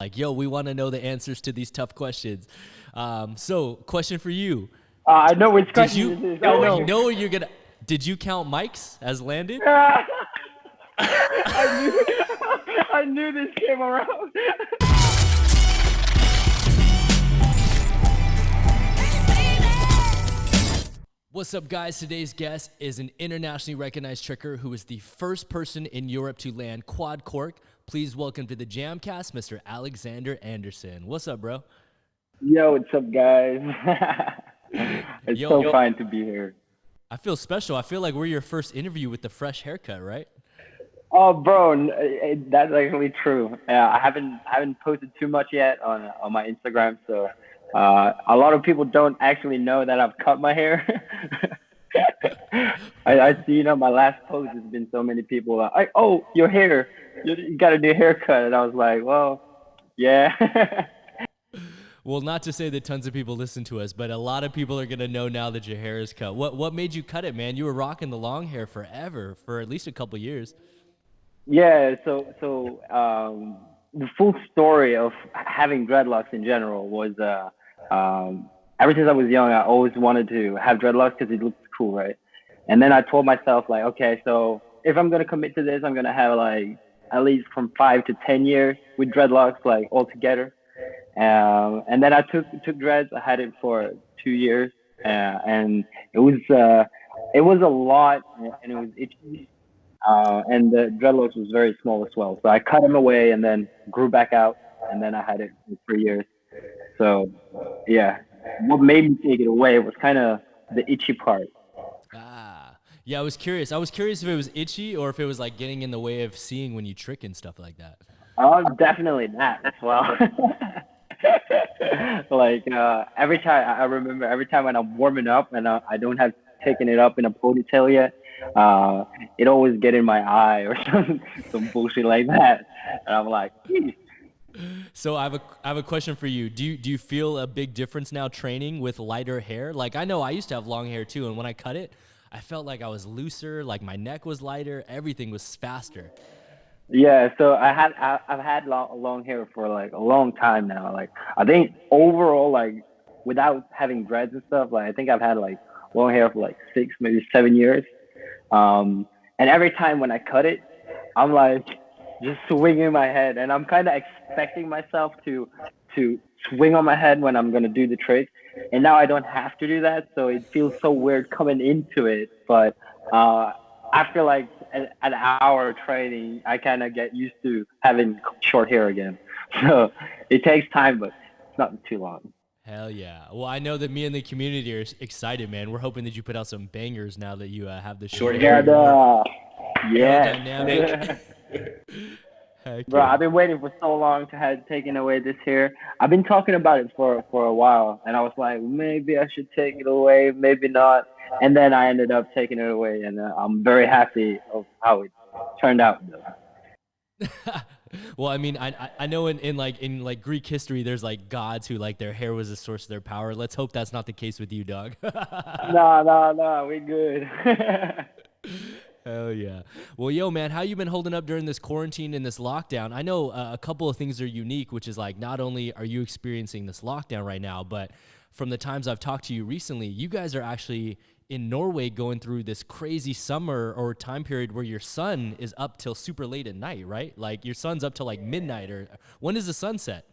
Like, yo, we want to know the answers to these tough questions. So, question for you: I know which Did question you this is. I know. you're gonna? Did you count mics as landed? I knew. I knew this came around. What's up, guys? Today's guest is an internationally recognized tricker who is the first person in Europe to land quad cork. Please welcome to the JAMCast, Mr. Alexander Andersen. What's up, bro? Yo, what's up, guys? It's Yo, so fun to be here. I feel special. I feel like we're your first interview with the fresh haircut, right? Oh, bro, that's actually true. I haven't posted too much yet on my Instagram, so a lot of people don't actually know that I've cut my hair. I see, my last post has been so many people like, oh, your hair, you got to do a haircut, and I was like, well, yeah. Well, not to say that tons of people listen to us, but a lot of people are going to know now that your hair is cut. What made you cut it, man? You were rocking the long hair forever, for at least a couple years. Yeah, the full story of having dreadlocks in general was ever since I was young, I always wanted to have dreadlocks because it looks cool, right? And then I told myself like, okay, so if I'm gonna commit to this, I'm gonna have like at least from 5 to 10 years with dreadlocks like all together. And then I took dreads. I had it for 2 years, and it was a lot, and it was itchy. And the dreadlocks was very small as well. So I cut them away and then grew back out, and then I had it for 3 years. So, yeah, what made me take it away was kind of the itchy part. Yeah, I was curious. I was curious if it was itchy or if it was like getting in the way of seeing when you trick and stuff like that. Oh, definitely that as well. Like every time I remember every time when I'm warming up and I don't have taken it up in a ponytail yet, it always get in my eye or some bullshit like that, and I'm like, "Geez." So I have a question for you. Do you feel a big difference now training with lighter hair? Like, I know I used to have long hair too, and when I cut it, I felt like I was looser, like my neck was lighter, everything was faster. Yeah, so I've had long hair for like a long time now. Like I think overall, like without having dreads and stuff, like I think I've had like long hair for like 6, maybe 7 years. And every time when I cut it, I'm like just swinging my head, and I'm kind of expecting myself to swing on my head when I'm gonna do the trick. And now I don't have to do that, so it feels so weird coming into it. But after like an hour of training, I kind of get used to having short hair again. So it takes time, but it's not too long. Hell yeah. Well, I know that me and the community are excited, man. We're hoping that you put out some bangers now that you have the short hair. Yeah. Dynamic. Heck Bro, yeah. I've been waiting for so long to have taken away this hair. I've been talking about it for a while, and I was like, maybe I should take it away, maybe not. And then I ended up taking it away, and I'm very happy of how it turned out. Well, I mean, I know in Greek history, there's like gods who like their hair was the source of their power. Let's hope that's not the case with you, dog. No, we good. Hell yeah. Well, yo, man, how you been holding up during this quarantine and this lockdown? I know a couple of things are unique, which is like not only are you experiencing this lockdown right now, but from the times I've talked to you recently, you guys are actually in Norway going through this crazy summer or time period where your sun is up till super late at night, right? Like your sun's up till like midnight, or when is the sunset?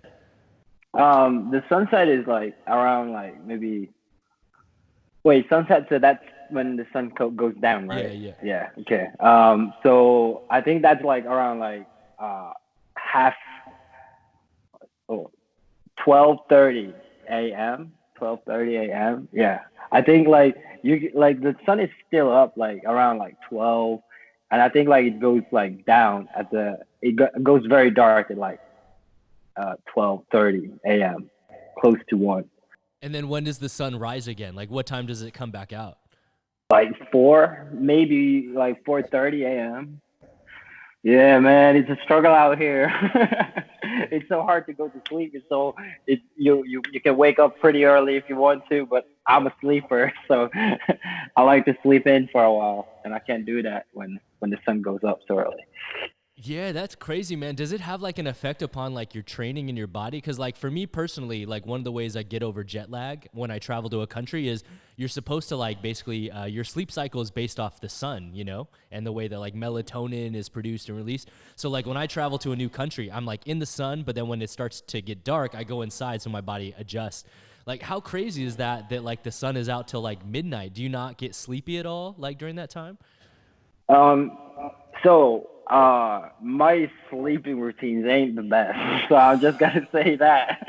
The sunset is like around like maybe. Wait, sunset. So that's when the sun goes down, Yeah, right? yeah. Yeah. Okay. So I think that's like around like half. Oh, 12:30 a.m. 12:30 a.m. Yeah. I think like you like the sun is still up like around like 12, and I think like it goes like down at goes very dark at like 12:30 a.m. close to 1. And then when does the sun rise again? Like what time does it come back out? Like 4, maybe like 4:30 a.m. Yeah, man, it's a struggle out here. It's so hard to go to sleep. You can wake up pretty early if you want to, but I'm a sleeper, so I like to sleep in for a while, and I can't do that when the sun goes up so early. Yeah, that's crazy, man. Does it have like an effect upon like your training in your body? Because like for me personally, like one of the ways I get over jet lag when I travel to a country is you're supposed to like basically your sleep cycle is based off the sun, you know, and the way that like melatonin is produced and released. So like when I travel to a new country, I'm like in the sun, but then when it starts to get dark, I go inside so my body adjusts. Like how crazy is that like the sun is out till like midnight? Do you not get sleepy at all like during that time? Um, my sleeping routines ain't the best, so I'm just gonna say that.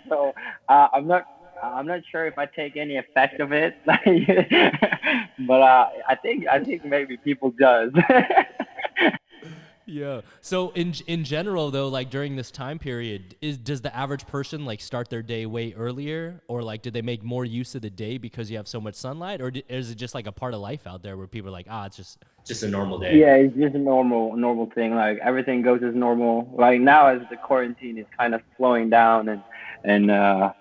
so, I'm not sure if I take any effect of it, but I think maybe people does. Yeah. So in general though, like during this time period, does the average person like start their day way earlier, or like do they make more use of the day because you have so much sunlight, or is it just like a part of life out there where people are like, ah, it's just a normal day? Yeah, it's just a normal thing. Like everything goes as normal. Like now, as the quarantine is kind of slowing down and uh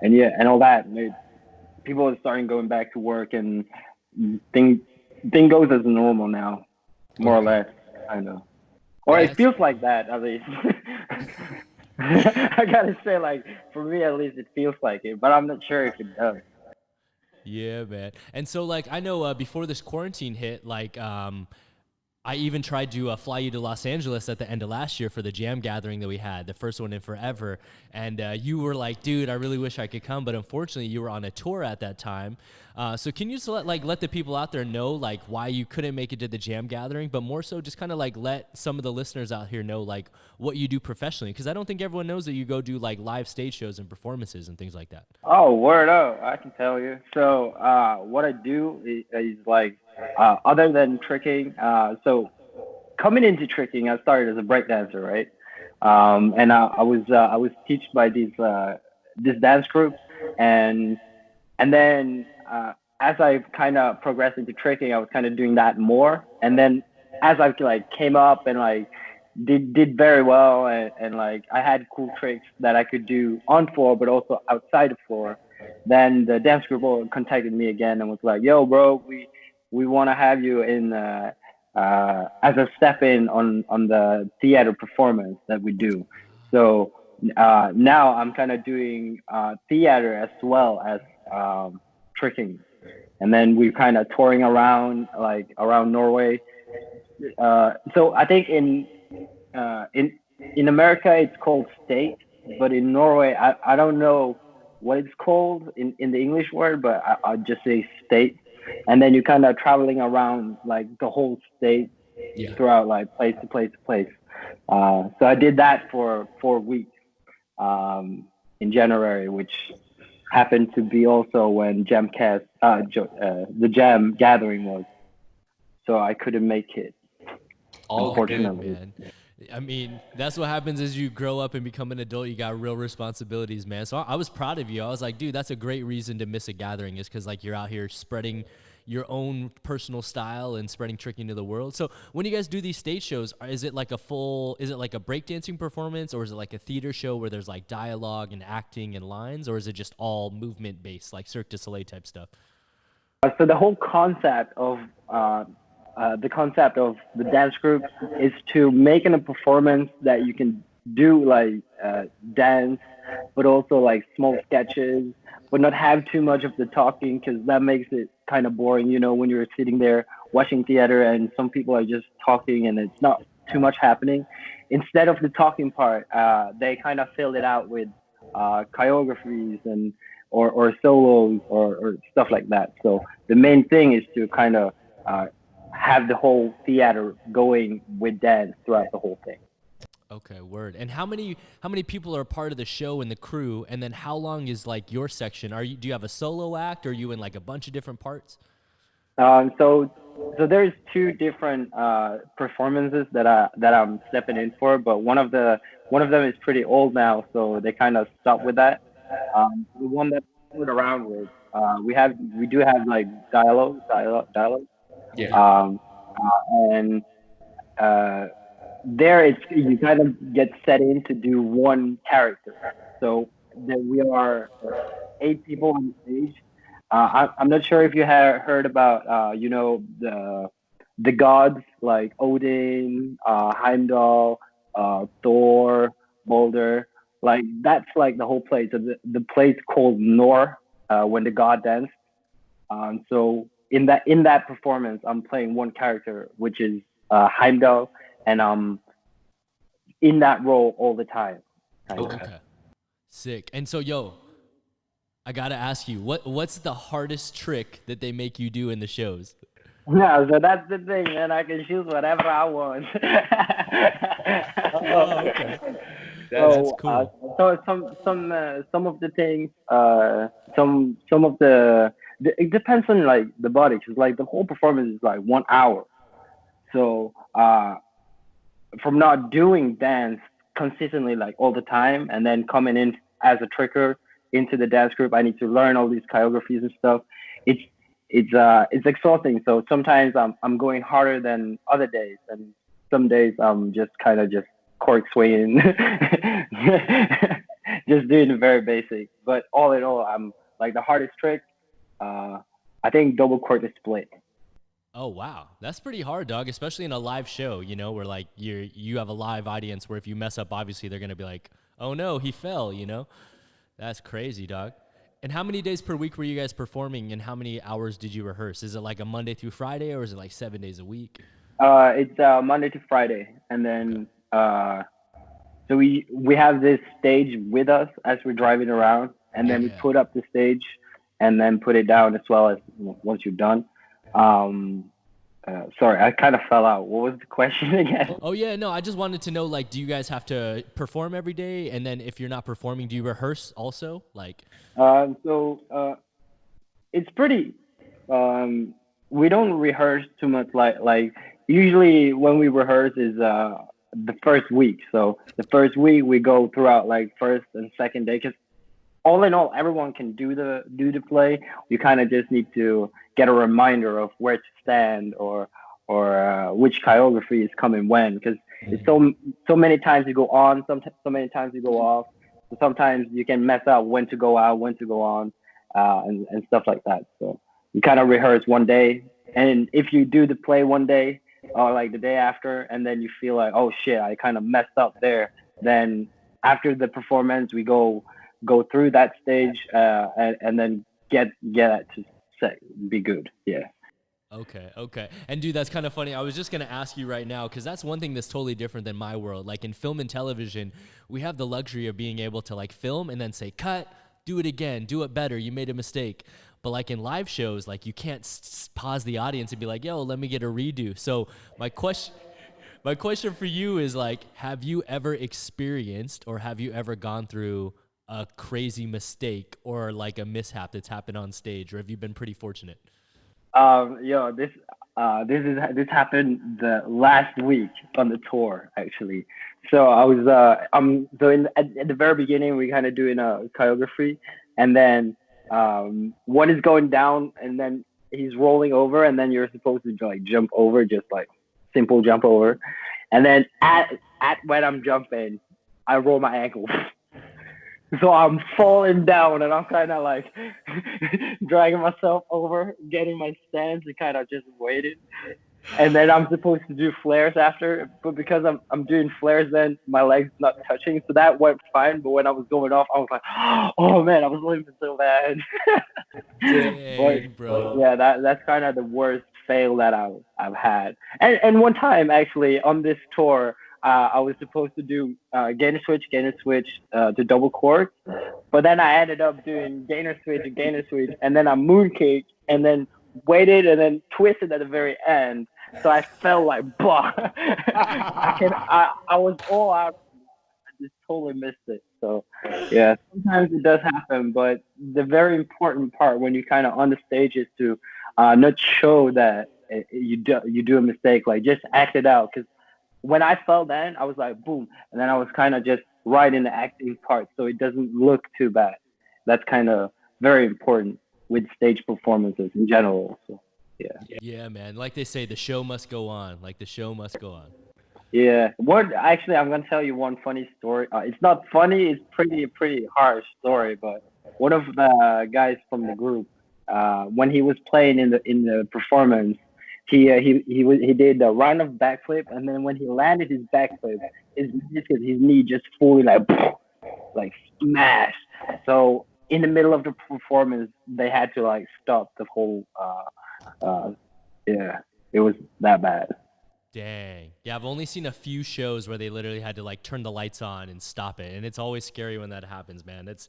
and yeah and all that, people are starting going back to work and thing thing goes as normal now, more or Okay. less. I know, or Yeah, it that's feels like that at least. I gotta say, like for me at least, it feels like it, but I'm not sure if it does. yeah, man. And so like I know before this quarantine hit, like I even tried to fly you to Los Angeles at the end of last year for the jam gathering that we had, the first one in forever. And you were like, dude, I really wish I could come, but unfortunately, you were on a tour at that time. So can you just let the people out there know like why you couldn't make it to the jam gathering, but more so just kind of like let some of the listeners out here know like what you do professionally? Because I don't think everyone knows that you go do like live stage shows and performances and things like that. Oh, word up! I can tell you. So, what I do is like, other than tricking, coming into tricking, I started as a breakdancer, right? And I was taught by this dance group, and then as I kind of progressed into tricking, I was kind of doing that more. And then as I like came up and like did very well, and like I had cool tricks that I could do on floor, but also outside of floor. Then the dance group contacted me again and was like, "Yo, bro, we want to have you in as a step in on the theater performance that we do." So now I'm kind of doing theater as well as tricking, and then we're kind of touring around like around Norway. So I think uh, in in America it's called state, but in Norway I don't know what it's called in the English word, but I'll just say state. And then you're kind of traveling around like the whole state Yeah. throughout like place to place to place. So I did that for 4 weeks in January, which happened to be also when JAMCast, the Jam gathering was. So I couldn't make it, All good, unfortunately. man. I mean, that's what happens as you grow up and become an adult. You got real responsibilities, man. So I was proud of you. I was like, dude, that's a great reason to miss a gathering is because like you're out here spreading your own personal style and spreading tricking to the world. So when you guys do these stage shows, is it like a breakdancing performance, or is it like a theater show where there's like dialogue and acting and lines, or is it just all movement based, like Cirque du Soleil type stuff? So the whole concept of the dance group is to make a performance that you can do like dance, but also like small sketches, but not have too much of the talking because that makes it kind of boring. When you're sitting there watching theater and some people are just talking and it's not too much happening. Instead of the talking part, they kind of fill it out with choreographies and or solos or stuff like that. So the main thing is to kind of uh, have the whole theater going with dance throughout the whole thing. Okay, word. And how many people are a part of the show and the crew? And then how long is like your section? Do you have a solo act, or are you in like a bunch of different parts? So there's two different performances that I'm stepping in for, but one of them is pretty old now, so they kind of stopped with that. The one that I played around with, we do have like dialogue, Yeah. um, and uh, there it's you kind of get set in to do one character. So then we are 8 people on stage. I'm not sure if you have heard about the the gods like Odin, Heimdall, Thor, Balder. Like that's like the whole play. So the play's called Nor, when the god danced. So in that performance, I'm playing one character, which is Heimdall, and I'm in that role all the time. Kind of. Okay. Sick. And so, yo, I gotta ask you, what's the hardest trick that they make you do in the shows? Yeah, so that's the thing, man. I can choose whatever I want. Oh, okay. That's So, cool. so some of the things, some of it depends on like the body, because like the whole performance is like 1 hour. So, from not doing dance consistently like all the time, and then coming in as a tricker into the dance group, I need to learn all these choreographies and stuff. It's it's exhausting. So sometimes I'm going harder than other days, and some days I'm just kind of just cork swinging, just doing the very basic. But all in all, I'm like the hardest trick. Uh, I think double cork is split. Oh wow, that's pretty hard, dog. Especially in a live show, where like you have a live audience where if you mess up, obviously they're gonna be like, "Oh no, he fell," That's crazy, dog. And how many days per week were you guys performing, and how many hours did you rehearse? Is it like a Monday through Friday, or is it like 7 days a week? It's Monday to Friday, and Okay. then so we have this stage with us as we're driving around, and then we Yeah. put up the stage, and then put it down as well as once you're done. Um, Sorry, I kind of fell out. What was the question again? Oh yeah, no, I just wanted to know, like, do you guys have to perform every day? And then if you're not performing, do you rehearse also? Like, So it's pretty. Um, we don't rehearse too much. Like usually when we rehearse is the first week. So the first week we go throughout like first and second day, because all in all, everyone can do the play. You kind of just need to get a reminder of where to stand, or which choreography is coming when, because it's so many times you go on, so many times you go off. So sometimes you can mess up when to go out, when to go on, and stuff like that. So you kind of rehearse one day, and if you do the play one day or like the day after, and then you feel like, oh shit, I kind of messed up there, then after the performance we go through that stage, and then get it to say be good. Yeah. okay, okay. And dude, that's kind of funny. I was just gonna ask you right now, because that's one thing that's totally different than my world. Like in film and television, we have the luxury of being able to like film and then say, cut, do it again, do it better, you made a mistake. But like in live shows, like you can't pause the audience and be like, yo, let me get a redo. So my question for you is like, have you ever experienced or have you ever gone through a crazy mistake or like a mishap that's happened on stage, or have you been pretty fortunate? Yo, this happened the last week on the tour actually. So I was so at the very beginning we kind of doing a choreography, and then one is going down, and then he's rolling over, and then you're supposed to like jump over, just like simple jump over, and then at when I'm jumping, I roll my ankle. So I'm falling down, and I'm kind of like dragging myself over, getting my stance, and kind of just waiting. And then I'm supposed to do flares after, but because I'm doing flares, then my legs not touching, so that went fine. But when I was going off, I was like, oh man, I was limping so bad. but Dang, bro. yeah, that's kind of the worst fail that I've had. And one time actually on this tour, I was supposed to do gainer switch to double cork, but then I ended up doing gainer switch, and then I mooncake, and then waited, and then twisted at the very end. So I felt like, bah. I was all out. I just totally missed it. So yeah, sometimes it does happen, but the very important part when you kind of on the stage is to not show that you do a mistake. Like just act it out. Because when I fell down, I was like, boom, and then I was kind of just right in the acting part, so it doesn't look too bad. That's kind of very important with stage performances in general. So yeah. Yeah, man. Like they say, the show must go on. Like the show must go on. Yeah. What actually I'm gonna tell you one funny story. It's not funny, it's pretty harsh story, but one of the guys from the group, when he was playing in the performance, He did a round of backflip, and then when he landed his backflip, his knee just fully like smashed. So in the middle of the performance, they had to like stop the whole. Yeah, it was that bad. Dang. Yeah, I've only seen a few shows where they literally had to like turn the lights on and stop it, and it's always scary when that happens, man. It's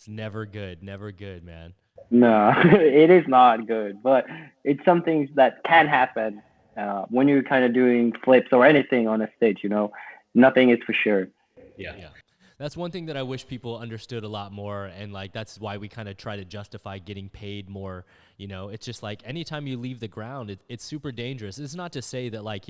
never good, never good, man. No, it is not good, but it's some things that can happen when you're kind of doing flips or anything on a stage. Nothing is for sure. Yeah. That's one thing that I wish people understood a lot more. And like, that's why we kind of try to justify getting paid more. It's just like anytime you leave the ground, it's super dangerous. It's not to say that like,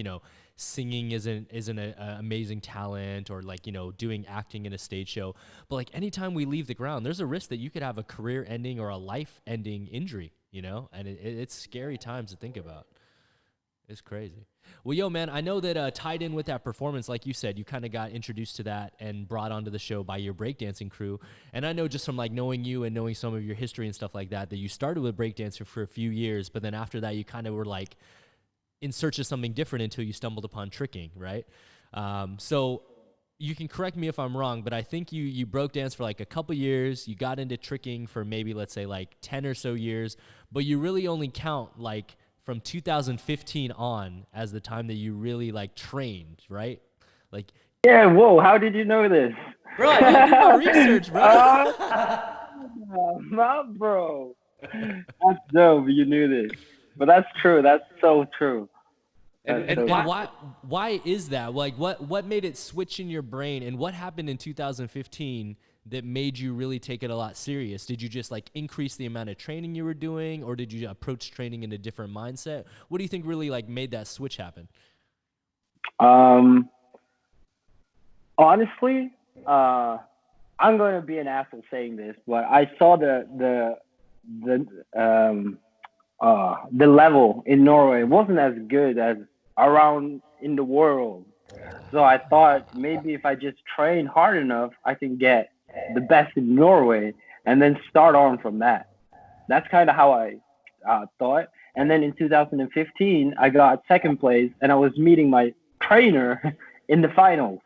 singing isn't an amazing talent or like, doing acting in a stage show. But like anytime we leave the ground, there's a risk that you could have a career ending or a life ending injury, and it's scary times to think about. It's crazy. Well, yo, man, I know that tied in with that performance, like you said, you kind of got introduced to that and brought onto the show by your breakdancing crew. And I know just from like knowing you and knowing some of your history and stuff like that, that you started with breakdancing for a few years, but then after that, you kind of were like in search of something different until you stumbled upon tricking, right? So you can correct me if I'm wrong, but I think you broke dance for like a couple years. You got into tricking for maybe, let's say, like 10 or so years, but you really only count like from 2015 on as the time that you really like trained, right? Like, Yeah, whoa, how did you know this? bro, I gotta do my research, bro. My bro. That's dope. You knew this. But that's true. That's so true. And why is that? Like, what made it switch in your brain, and what happened in 2015 that made you really take it a lot serious? Did you just like increase the amount of training you were doing, or did you approach training in a different mindset? What do you think really like made that switch happen? Honestly, I'm going to be an asshole saying this, but I saw the the level in Norway wasn't as good as around in the world. So I thought maybe if I just train hard enough, I can get the best in Norway and then start on from that. That's kind of how I thought. And then in 2015, I got second place, and I was meeting my trainer in the finals.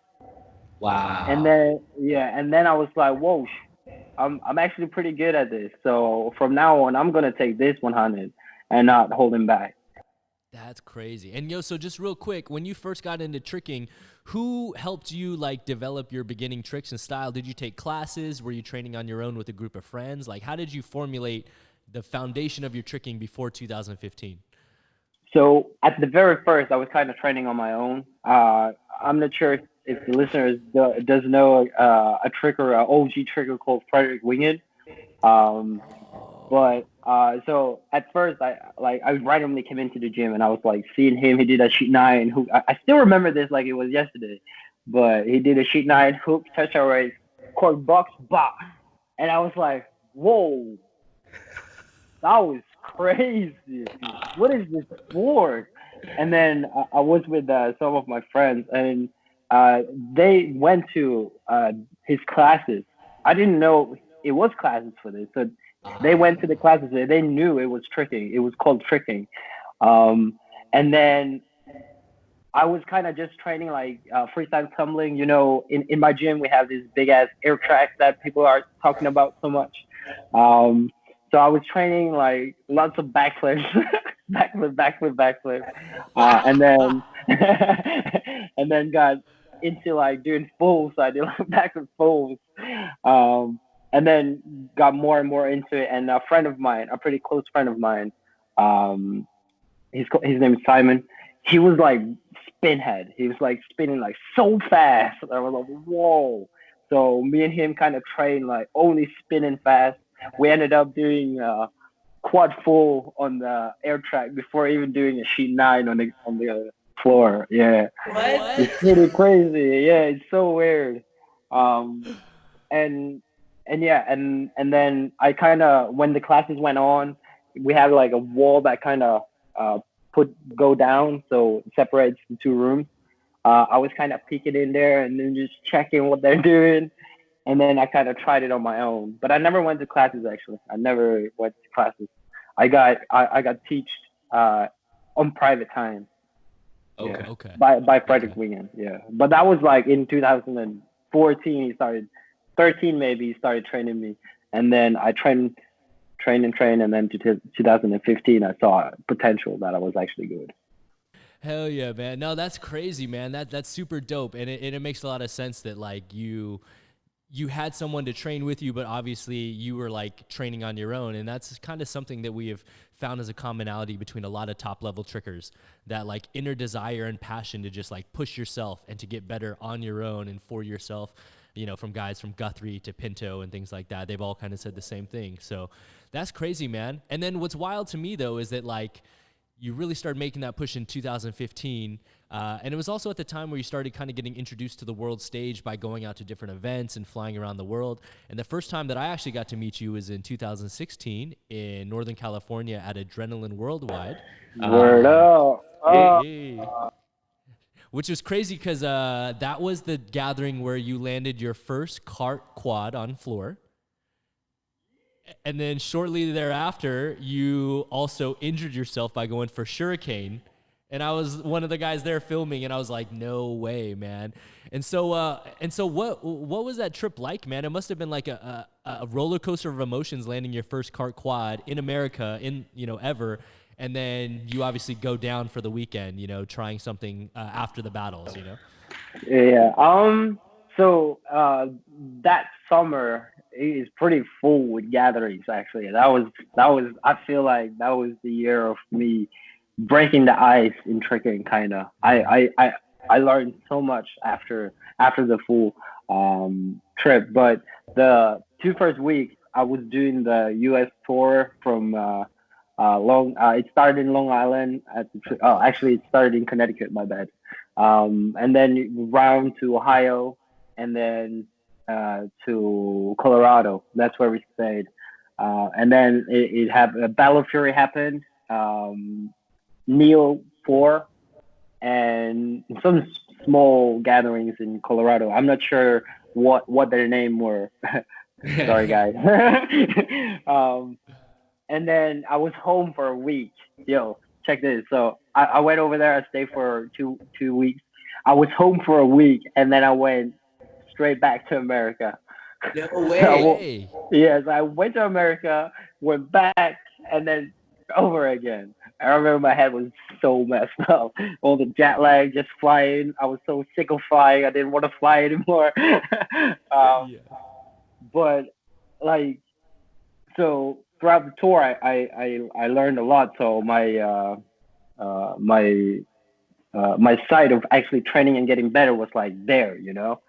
Wow. And then I was like, whoa, I'm actually pretty good at this. So from now on, I'm gonna take this 100 and not holding back. That's crazy. And yo, so just real quick, when you first got into tricking, who helped you like develop your beginning tricks and style? Did you take classes? Were you training on your own with a group of friends? Like, how did you formulate the foundation of your tricking before 2015? So at the very first, I was kind of training on my own. I'm not sure if the listeners does know a tricker, an OG tricker called Frederick Winged. Um, but so at first, I randomly came into the gym and I was like seeing him. He did a sheet nine. Who I still remember this like it was yesterday. But he did a sheet nine hook touch our raise, cork box, and I was like, whoa, that was crazy. What is this sport? And then I was with some of my friends, and they went to his classes. I didn't know it was classes for this, so they went to the classes. They knew it was tricking. It was called tricking. And then I was kind of just training like freestyle tumbling. In my gym we have these big ass air tracks that people are talking about so much. So I was training like lots of backflips, backflip, and then and then got into like doing fulls. So I did like backflip fulls, and then got more and more into it. And a friend of mine, a pretty close friend of mine, um, his name is Simon. He was like spinhead. He was like spinning like so fast. I was like, whoa. So me and him kind of trained like only spinning fast. We ended up doing quad full on the air track before even doing a sheet nine on the floor. Yeah, What? it's pretty crazy. Yeah, it's so weird. Um, and and then I kind of when the classes went on, we had like a wall that kind of uh, go down, so it separates the two rooms. I was kind of peeking in there and then just checking what they're doing, and then I kind of tried it on my own. But I never went to classes actually. I never went to classes. I got teached on private time. Okay. Yeah. Okay. By Frederick Weekend. Yeah. But that was like in 2014. He started 13 maybe. He started training me, and then I trained, and then to 2015 I saw potential that I was actually good. Hell yeah, man. No, that's crazy, man. That's super dope. And it makes a lot of sense that like you had someone to train with you, but obviously you were like training on your own. And that's kind of something that we have found as a commonality between a lot of top level trickers, that like inner desire and passion to just like push yourself and to get better on your own and for yourself. You know, from guys from Guthrie to Pinto and things like that, they've all kind of said the same thing. So that's crazy, man. And then what's wild to me though is that like you really started making that push in 2015. And it was also at the time where you started kind of getting introduced to the world stage by going out to different events and flying around the world. And the first time that I actually got to meet you was in 2016 in Northern California at Adrenaline Worldwide. Word up. Hey. Which was crazy because that was the gathering where you landed your first cart quad on floor. And then shortly thereafter, you also injured yourself by going for Shuriken. And I was one of the guys there filming, and I was like, no way, man. And so what was that trip like, man? It must have been like a roller coaster of emotions landing your first cart quad in America, ever. And then you obviously go down for the weekend, trying something after the battles, Yeah. So that summer is pretty full with gatherings. Actually, that was. I feel like that was the year of me breaking the ice in tricking. Kinda. I learned so much after the full trip. But the two first weeks, I was doing the U.S. tour from it started in Long Island actually it started in Connecticut. My bad. And then round to Ohio, and then to Colorado. That's where we stayed. And then it happened. Battle of Fury happened. Neo 4, and some small gatherings in Colorado. I'm not sure what their name were. Sorry, guys. And then I was home for a week. Yo, check this. So I went over there. I stayed for two weeks. I was home for a week, and then I went straight back to America. No So, way. yes, I went to America, went back, and then over again. I remember my head was so messed up. All the jet lag, just flying. I was so sick of flying. I didn't want to fly anymore. Yeah. But like, so throughout the tour, I learned a lot. So my side of actually training and getting better was like there. Mhm.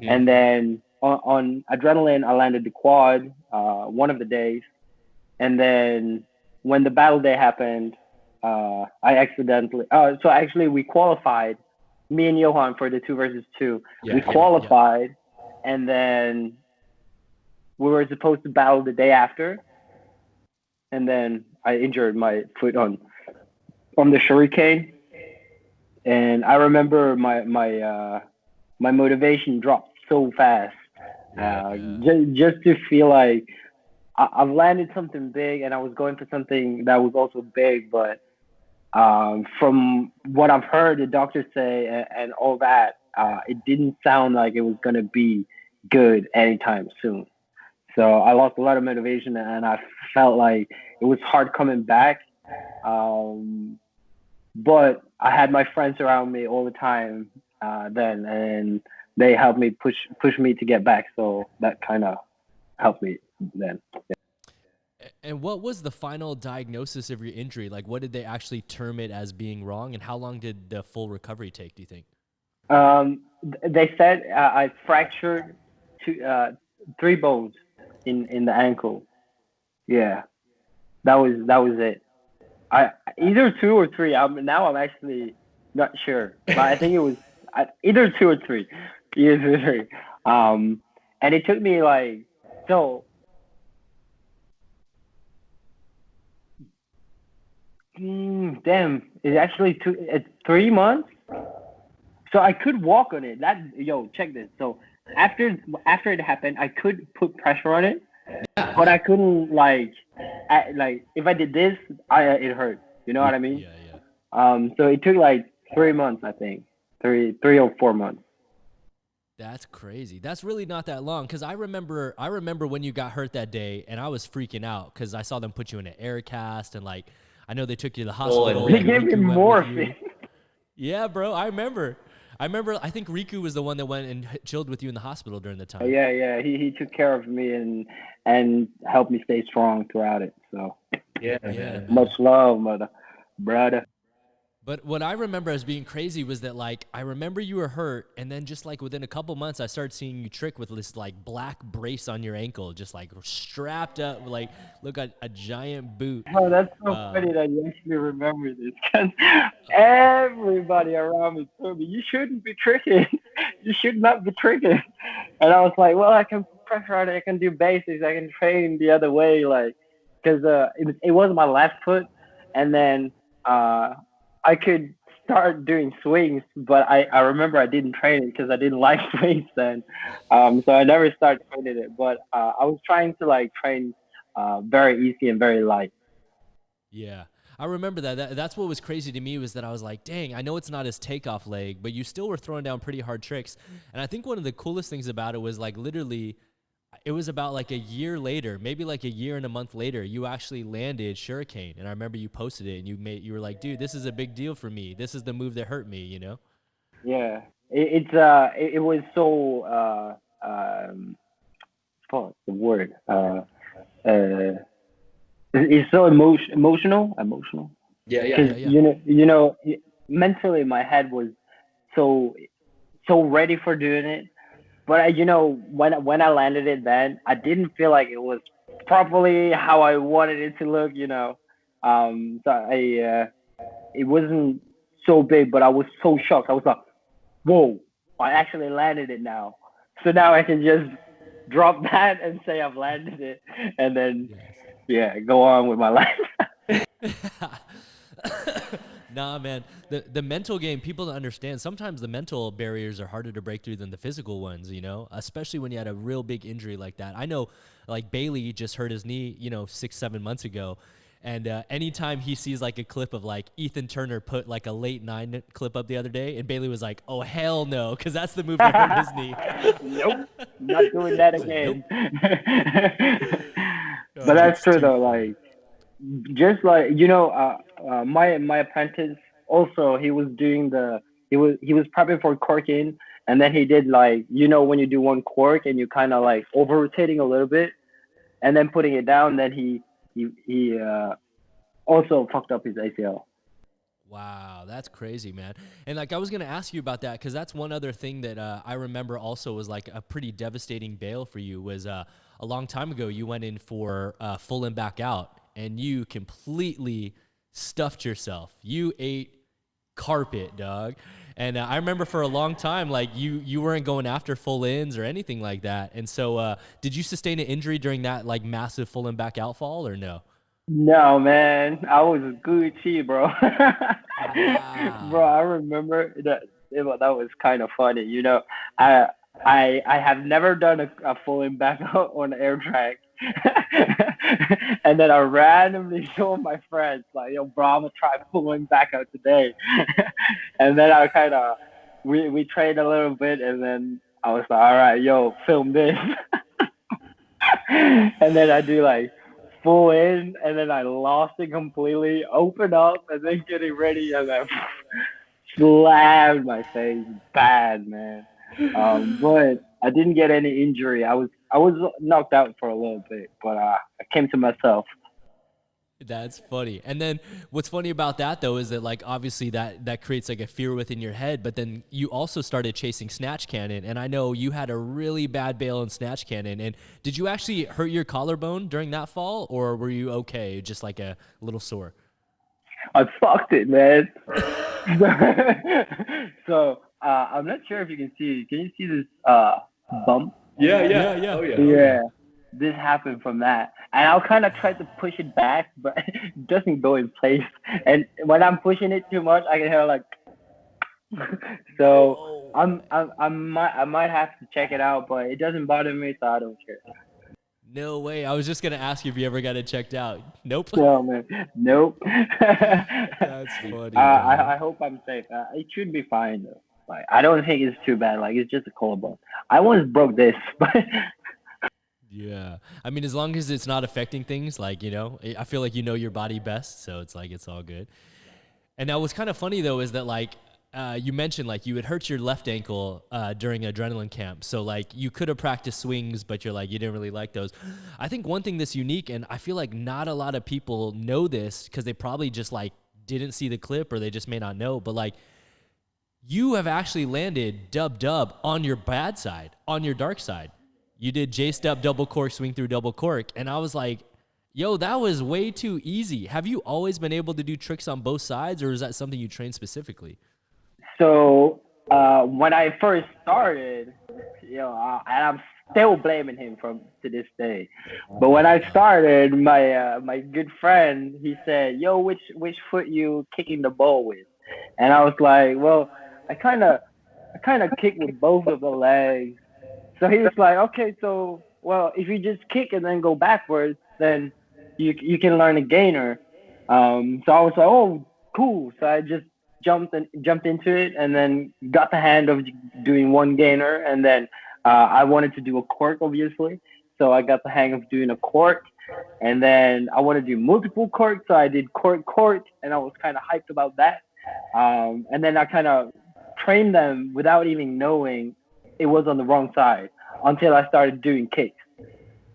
And then on adrenaline, I landed the quad one of the days, and then when the battle day happened, I accidentally. So actually, we qualified. Me and Johan for the 2 versus 2. Yeah, We yeah, qualified, and then we were supposed to battle the day after, and then I injured my foot on the Shuriken, and I remember my motivation dropped so fast. Just to feel like I've landed something big, and I was going for something that was also big, but from what I've heard the doctors say and all that, it didn't sound like it was gonna be good anytime soon. So I lost a lot of motivation, and I felt like it was hard coming back. Um, but I had my friends around me all the time then, and they helped me push me to get back. So that kind of helped me then. And what was the final diagnosis of your injury? Like, what did they actually term it as being wrong? And how long did the full recovery take, do you think? They said I fractured three bones in the ankle. Yeah, that was it. I either two or three. I'm actually not sure, but I think it was either two or three. Either two or three. And it took me like so. Damn, it's actually 3 months. So I could walk on it. Check this. So after it happened, I could put pressure on it, but I couldn't like if I did this, it hurt. You know what I mean? Yeah, yeah. So it took like 3 months, I think, three or 4 months. That's crazy. That's really not that long because I remember when you got hurt that day and I was freaking out because I saw them put you in an air cast and like I know they took you to the hospital They and gave me Riku went with you. morphine. Yeah, bro, I remember. I think Riku was the one that went and chilled with you in the hospital during the time. Yeah, yeah. He took care of me and helped me stay strong throughout it. So Yeah, Yeah, man. man. much love, mother, brother. But what I remember as being crazy was that like I remember you were hurt, and then just like within a couple months, I started seeing you trick with this like black brace on your ankle, just like strapped up, like look at a giant boot. Oh, that's so Uh, funny that you actually remember this, because everybody around me told me you shouldn't be tricking. You should not be tricking. And I was like, well, I can pressure on it. I can do basics. I can train the other way, like, because it was my left foot, and then uh, I could start doing swings, but I remember I didn't train it because I didn't like swings then. So I never started training it. But I was trying to like train very easy and very light. yeah, I remember that. That's what was crazy to me was that I was like, dang, I know it's not his takeoff leg, but you still were throwing down pretty hard tricks. And I think one of the coolest things about it was like literally it was about like a year later, maybe like a year and a month later, you actually landed Shuriken. And I remember you posted it and you were like, dude, this is a big deal for me. This is the move that hurt me, you know? Yeah, it was so fuck the word uh it's so emotional Yeah, yeah. because Yeah, yeah. mentally my head was so ready for doing it, but when I landed it, then I didn't feel like it was properly how I wanted it to look. So it wasn't so big, but I was so shocked. I was like, whoa, I actually landed it now. So now I can just drop that and say I've landed it, and then Yes. yeah, go on with my life. Nah, man. The mental game, people don't understand. Sometimes the mental barriers are harder to break through than the physical ones, you know? Especially when you had a real big injury like that. I know, like, Bailey just hurt his knee, 6, 7 months ago. And anytime he sees, like, a clip of, like, Ethan Turner put, like, a late 9 clip up the other day, and Bailey was like, oh, hell no, because that's the move that hurt his knee. Nope, not doing that He's like, nope. again. But that's It's true too though. funny. Like, just like my apprentice also, he was prepping for corking, and then he did, like, when you do one cork and you kind of like over rotating a little bit and then putting it down, then he also fucked up his ACL. Wow, that's crazy, man. And like I was gonna ask you about that because that's one other thing that I remember also was like a pretty devastating bail for you was a long time ago you went in for full and back out and you completely stuffed yourself. You ate carpet, dog. And I remember for a long time like you weren't going after full ins or anything like that. And so did you sustain an injury during that like massive full and back out fall or no? No, man, I was Gucci, bro. Bro, I Wow. remember that was kind of funny. I I have never done a falling back on the air track. And then I randomly show my friends like, yo, bro, I'm gonna try pulling back out today. And then I kind of we trained a little bit, and then I was like, all right, yo, film this. And then I do like full in, and then I lost it completely, open up, and then getting ready, and then slammed my face bad, man. But I didn't get any injury. I was knocked out for a little bit, but I came to myself. That's funny. And then what's funny about that though is that like obviously that creates like a fear within your head, but then you also started chasing Snatch Cannon and I know you had a really bad bail in Snatch Cannon and did you actually hurt your collarbone during that fall or were you okay, just like a little sore? I fucked it, man. So I'm not sure if you can see. Can you see this bump? Yeah, Yeah, yeah. yeah. Oh yeah. Oh yeah. Yeah, this happened from that. And I'll kind of try to push it back, but it doesn't go in place. And when I'm pushing it too much, I can hear like. So No, man. I might have to check it out, but it doesn't bother me, so I don't care. No way. I was just gonna ask you if you ever got it checked out. Nope. No, man. Nope. That's funny, dog. I hope I'm safe. It should be fine though. Like I don't think it's too bad. Like it's just a collarbone. I once broke this, but Yeah. I mean, as long as it's not affecting things, like, I feel like you know your body best, so it's like it's all good. And now what's kind of funny though is that like you mentioned like you had hurt your left ankle during adrenaline camp. So like you could have practiced swings, but you're like you didn't really like those. I think one thing that's unique, and I feel like not a lot of people know this because they probably just like didn't see the clip or they just may not know, but like you have actually landed dub on your bad side, on your dark side. You did J-step, double cork, swing through double cork. And I was like, yo, that was way too easy. Have you always been able to do tricks on both sides, or is that something you train specifically? so when I first started, and I'm still blaming him from to this day. But when I started, my good friend, he said, "Yo, which foot you kicking the ball with?" And I was like, "Well, I kind of kick with both of the legs." So he was like, "Okay, so well, if you just kick and then go backwards, then you can learn a gainer." So I was like, "Oh, cool." So I just jumped into it, and then got the hand of doing one gainer, and then I wanted to do a cork, obviously. So I got the hang of doing a cork, and then I want to do multiple corks, so I did cork, and I was kind of hyped about that. And then I kind of trained them without even knowing it was on the wrong side until I started doing kicks.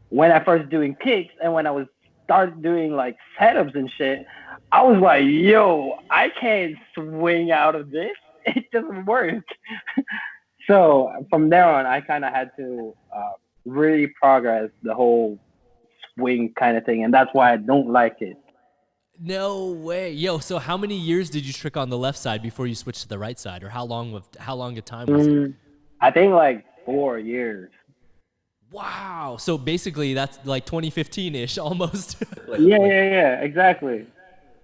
When I first doing kicks and when I was started doing like setups and shit, I was like, yo, I can't swing out of this. It doesn't work. So from there on, I kind of had to really progress the whole swing kind of thing, and that's why I don't like it. No way. Yo, so how many years did you trick on the left side before you switched to the right side? Or how long a time was it? I think like 4 years. Wow. So basically that's like 2015-ish almost. Yeah, exactly.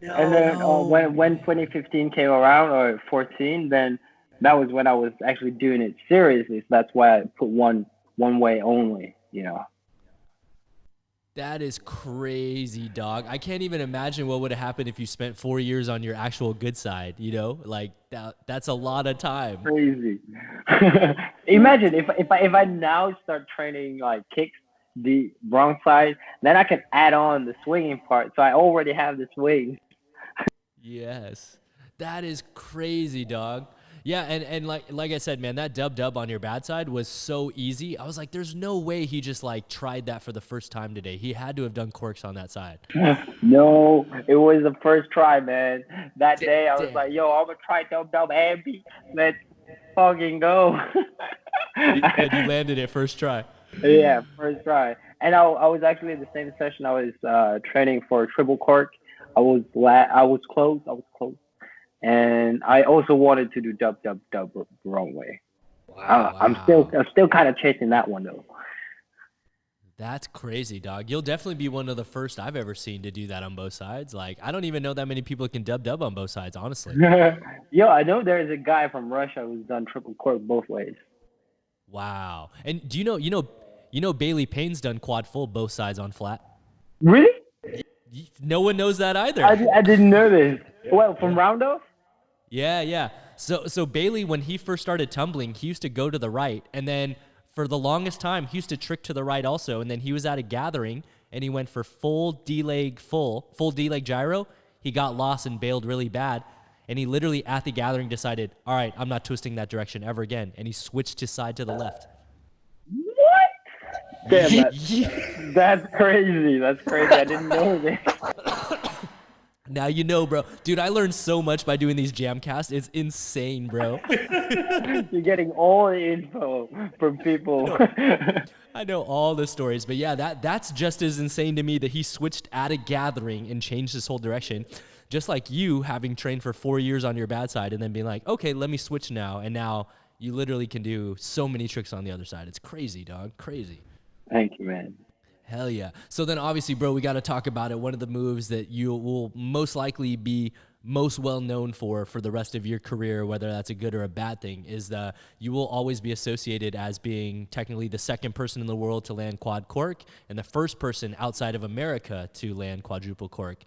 And then No. when 2015 came around or 14, then that was when I was actually doing it seriously. So that's why I put one way only. That is crazy, dog. I can't even imagine what would have happened if you spent 4 years on your actual good side, Like that's a lot of time. Crazy. Imagine if I now start training like kicks the wrong side, then I can add on the swinging part. So I already have the swing. Yes. That is crazy, dog. Yeah, and like I said, man, that dub on your bad side was so easy. I was like, there's no way he just like tried that for the first time today. He had to have done corks on that side. No, it was the first try, man. That day I was Damn. like, yo, I'm gonna try dub and beat. Let's fucking go. And you landed it first try. Yeah, first try. And I was actually in the same session. I was training for triple cork. I was close. And I also wanted to do dub the wrong way. Wow. I'm still kind of chasing that one though. That's crazy, dog. You'll definitely be one of the first I've ever seen to do that on both sides. Like, I don't even know that many people can dub on both sides, honestly. Yo, I know there's a guy from Russia who's done triple cork both ways. Wow. And do you know Bailey Payne's done quad full both sides on flat? Really? No one knows that either. I didn't know this. Well, from round off? Yeah. So Bailey, when he first started tumbling, he used to go to the right, and then for the longest time, he used to trick to the right also, and then he was at a gathering, and he went for full D-leg gyro. He got lost and bailed really bad, and he literally at the gathering decided, all right, I'm not twisting that direction ever again, and he switched his side to the left. What? Damn, that's crazy. That's crazy. I didn't know this. Now you know, bro. Dude, I learned so much by doing these JAMCasts. It's insane, bro. You're getting all the info from people. I know all the stories, but yeah, that's just as insane to me that he switched at a gathering and changed his whole direction. Just like you having trained for 4 years on your bad side and then being like, okay, let me switch now. And now you literally can do so many tricks on the other side. It's crazy, dog. Crazy. Thank you, man. Hell yeah. So then obviously, bro, we got to talk about it. One of the moves that you will most likely be most well known for the rest of your career, whether that's a good or a bad thing, is that you will always be associated as being technically the second person in the world to land quad cork and the first person outside of America to land quadruple cork.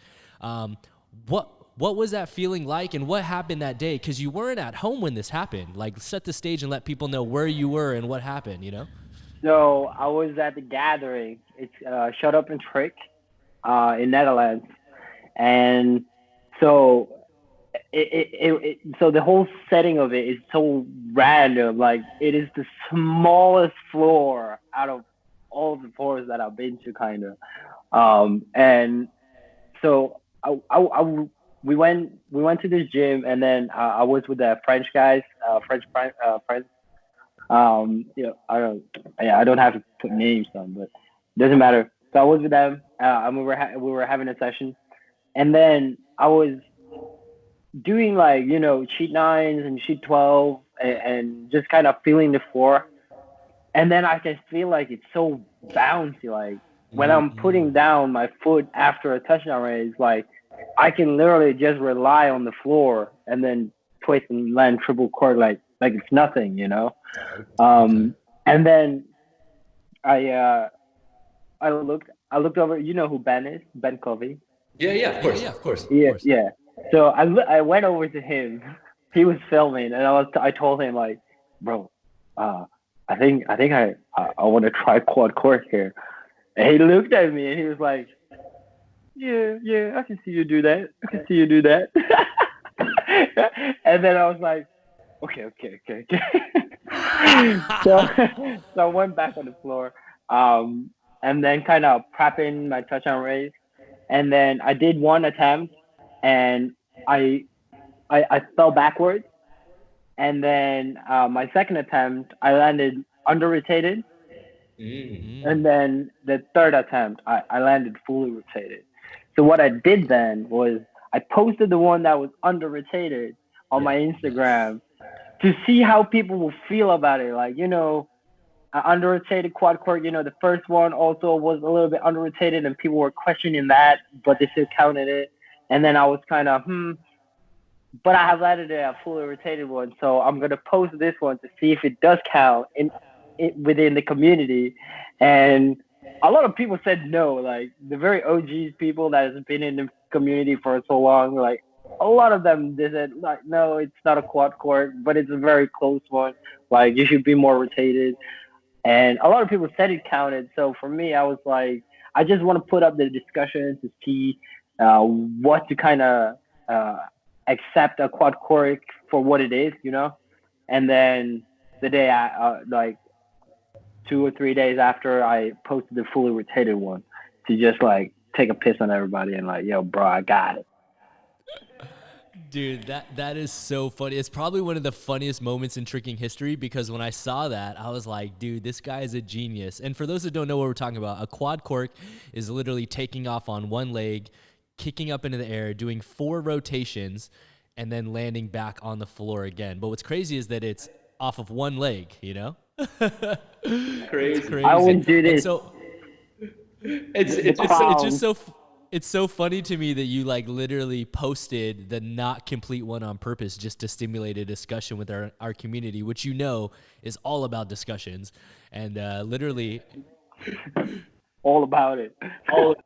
What was that feeling like, and what happened that day? Because you weren't at home when this happened. Like, set the stage and let people know where you were and what happened, you know? So I was at the gathering. It's Shut Up and Trick in Netherlands. And so so the whole setting of it is so random. Like, it is the smallest floor out of all the floors that I've been to, kind of. And so we went to this gym, and then I was with the French guys, French friends. You know, I don't have to put names on, but it doesn't matter. So I was with them, and we were having a session, and then I was doing, like, you know, sheet 9s and sheet 12, and just kind of feeling the floor, and then I can feel like it's so bouncy. Like, when I'm putting down my foot after a touchdown raise, like, I can literally just rely on the floor and then twist and land triple cork like it's nothing, you know. And then I looked over. You know who Ben is? Ben Covey. Yeah, of course. Yeah, of course. Yeah, yeah. So I went over to him. He was filming, and I told him, like, bro, I think I want to try quad cork here. And he looked at me and he was like, yeah, I can see you do that. And then I was like, okay. So I went back on the floor, and then kind of prepping my touchdown raise. And then I did one attempt, and I fell backwards. And then my second attempt, I landed under rotated. And then the third attempt, I landed fully rotated. So what I did then was I posted the one that was under rotated on my Instagram to see how people will feel about it. Like, you know, under rotated quad cork, you know, the first one also was a little bit under rotated, and people were questioning that, but they still counted it. And then I was kind of, but I have landed a fully rotated one, so I'm going to post this one to see if it does count within the community. And a lot of people said no. Like, the very OGs people that has been in the community for so long, like, a lot of them, they said, like, no, it's not a quad cork, but it's a very close one. Like, you should be more rotated. And a lot of people said it counted. So for me, I was like, I just want to put up the discussion to see what to kind of accept a quad cork for what it is, you know. And then the day like 2 or 3 days after, I posted the fully rotated one to just, like, take a piss on everybody and, like, yo, bro, I got it. Dude, that is so funny. It's probably one of the funniest moments in tricking history, because when I saw that, I was like, dude, this guy is a genius. And for those that don't know what we're talking about, a quad cork is literally taking off on one leg, kicking up into the air, doing 4 rotations, and then landing back on the floor again. But what's crazy is that it's off of one leg, you know? Crazy. I wouldn't do this. So It's just so it's so funny to me that you, like, literally posted the not complete one on purpose just to stimulate a discussion with our community, which, you know, is all about discussions, and literally all about it.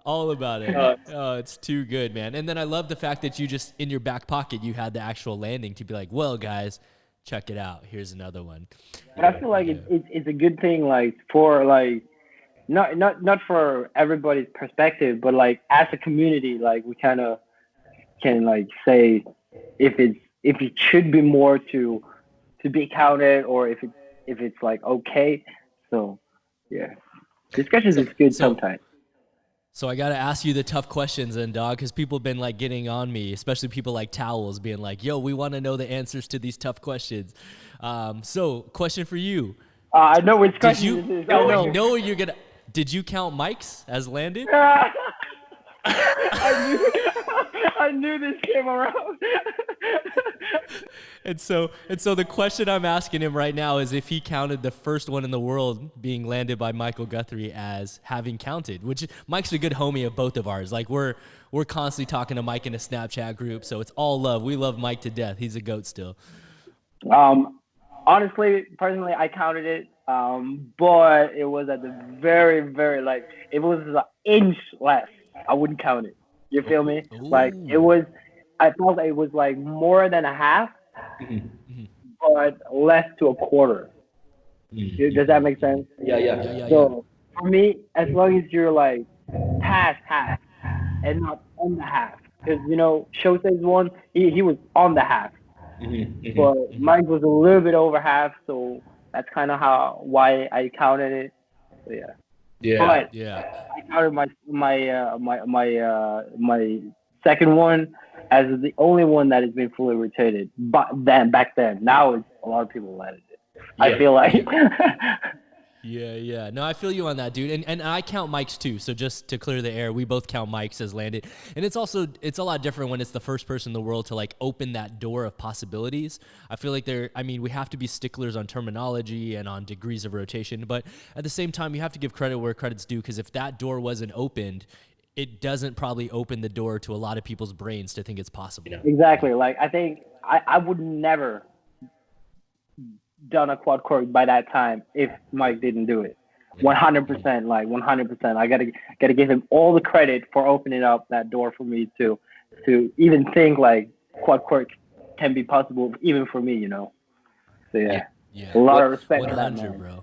All about it. Oh, it's too good, man. And then I love the fact that you just, in your back pocket, you had the actual landing to be like, well, guys, check it out. Here's another one. But I feel like it's a good thing, like, for, like, not for everybody's perspective, but, like, as a community, like, we kind of can, like, say if it should be more to be counted, or if it's like okay. So yeah, discussions is good sometimes. So I got to ask you the tough questions then, dog, because people have been, like, getting on me, especially people like Towels being like, yo, we want to know the answers to these tough questions. So question for you. I know which question it is. You know you're going to... Did you count mics as landed? I I knew this came around. And so the question I'm asking him right now is if he counted the first one in the world being landed by Michael Guthrie as having counted, which Mike's a good homie of both of ours. Like we're constantly talking to Mike in a Snapchat group, so it's all love. We love Mike to death. He's a goat still. Honestly, personally, I counted it, but it was at the very, very, like, if it was an inch less, I wouldn't count it. You feel me? Ooh. Like, I felt it was like more than a half, but less to a quarter. Does that make sense? Yeah. So for me, as long as you're like past half and not on the half, because Shose's one, he was on the half. But mine was a little bit over half, so that's kind of why I counted it. So, But I counted my second one as the only one that has been fully rotated. But back then, now it's a lot of people landed it. I feel like. Yeah. No, I feel you on that, dude. And I count Mike's too. So just to clear the air, we both count Mike's as landed. And it's a lot different when it's the first person in the world to like open that door of possibilities. I feel like we have to be sticklers on terminology and on degrees of rotation. But at the same time, you have to give credit where credit's due, because if that door wasn't opened, it doesn't probably open the door to a lot of people's brains to think it's possible. Exactly. Like, I think I would never done a quad cork by that time if Mike didn't do it. 100%, like 100%. I gotta give him all the credit for opening up that door for me to even think like quad cork can be possible even for me, So a lot of respect for that, man. Bro.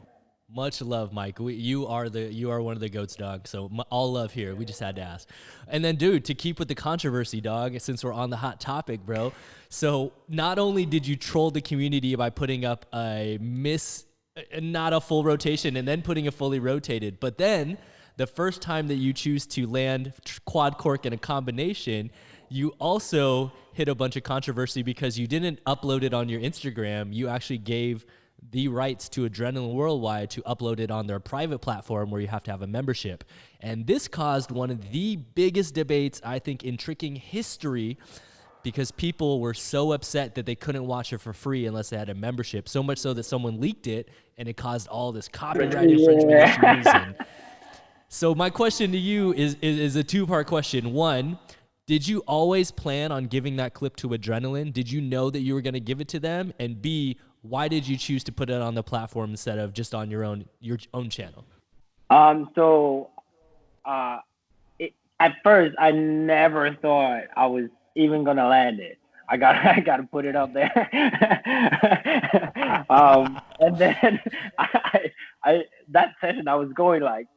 Much love, Mike. You are one of the goats, dog. So all love here. We just had to ask. And then, dude, to keep with the controversy, dog, since we're on the hot topic, bro. So not only did you troll the community by putting up not a full rotation and then putting a fully rotated, but then the first time that you choose to land quad cork in a combination, you also hit a bunch of controversy because you didn't upload it on your Instagram. You actually gave the rights to Adrenaline Worldwide to upload it on their private platform where you have to have a membership. And this caused one of the biggest debates, I think, in tricking history, because people were so upset that they couldn't watch it for free unless they had a membership, so much so that someone leaked it and it caused all this copyright infringement issues. And so my question to you is a two-part question. One, did you always plan on giving that clip to Adrenaline? Did you know that you were going to give it to them? And B, why did you choose to put it on the platform instead of just on your own channel? At first, I never thought I was even gonna land it. I gotta put it up there. And then I that session I was going like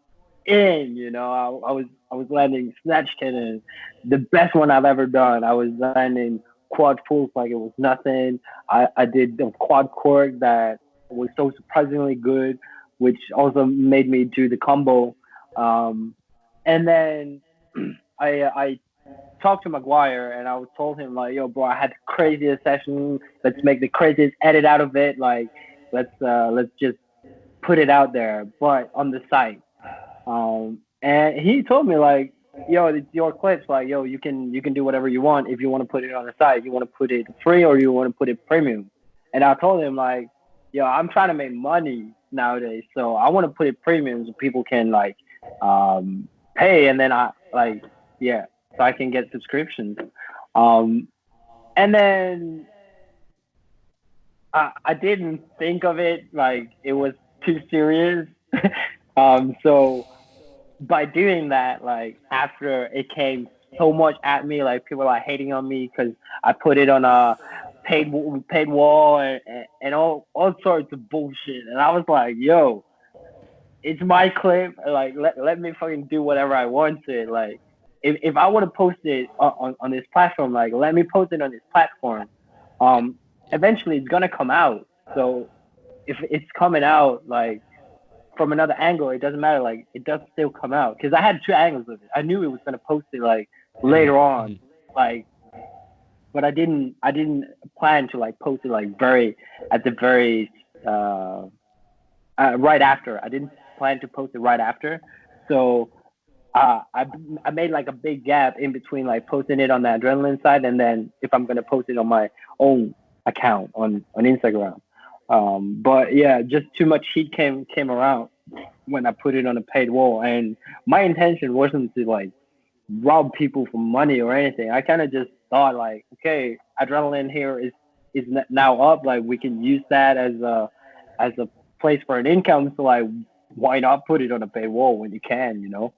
in, I was landing snatch cannon, the best one I've ever done. I was landing quad pulls like it was nothing. I did the quad cork that was so surprisingly good, which also made me do the combo. And then I talked to McGuire and I told him like, yo, bro, I had the craziest session. Let's make the craziest edit out of it. Like, let's just put it out there, but on the site. And he told me like, yo, it's your clips. Like, yo, you can do whatever you want. If you want to put it on the site, you want to put it free or you want to put it premium. And I told him like, yo, I'm trying to make money nowadays, so I want to put it premium so people can like pay, and then so I can get subscriptions. And then I didn't think of it like it was too serious. So by doing that, like after it came so much at me, like people are hating on me because I put it on a paid wall and all sorts of bullshit. And I was like, yo, it's my clip. Like let me fucking do whatever I want to it. Like if I want to post it on this platform, like let me post it on this platform. Eventually it's gonna come out. So if it's coming out like from another angle, it doesn't matter. Like it does still come out because I had two angles of it. I knew it was gonna post it like later on, like, but I didn't plan to like post it like right after. I didn't plan to post it right after. So I made like a big gap in between like posting it on the adrenaline side and then if I'm gonna post it on my own account on Instagram. But yeah, just too much heat came around when I put it on a paid wall, and my intention wasn't to like rob people for money or anything. I kind of just thought like, okay, adrenaline here is now up. Like we can use that as a place for an income. So like, why not put it on a paid wall when you can, you know?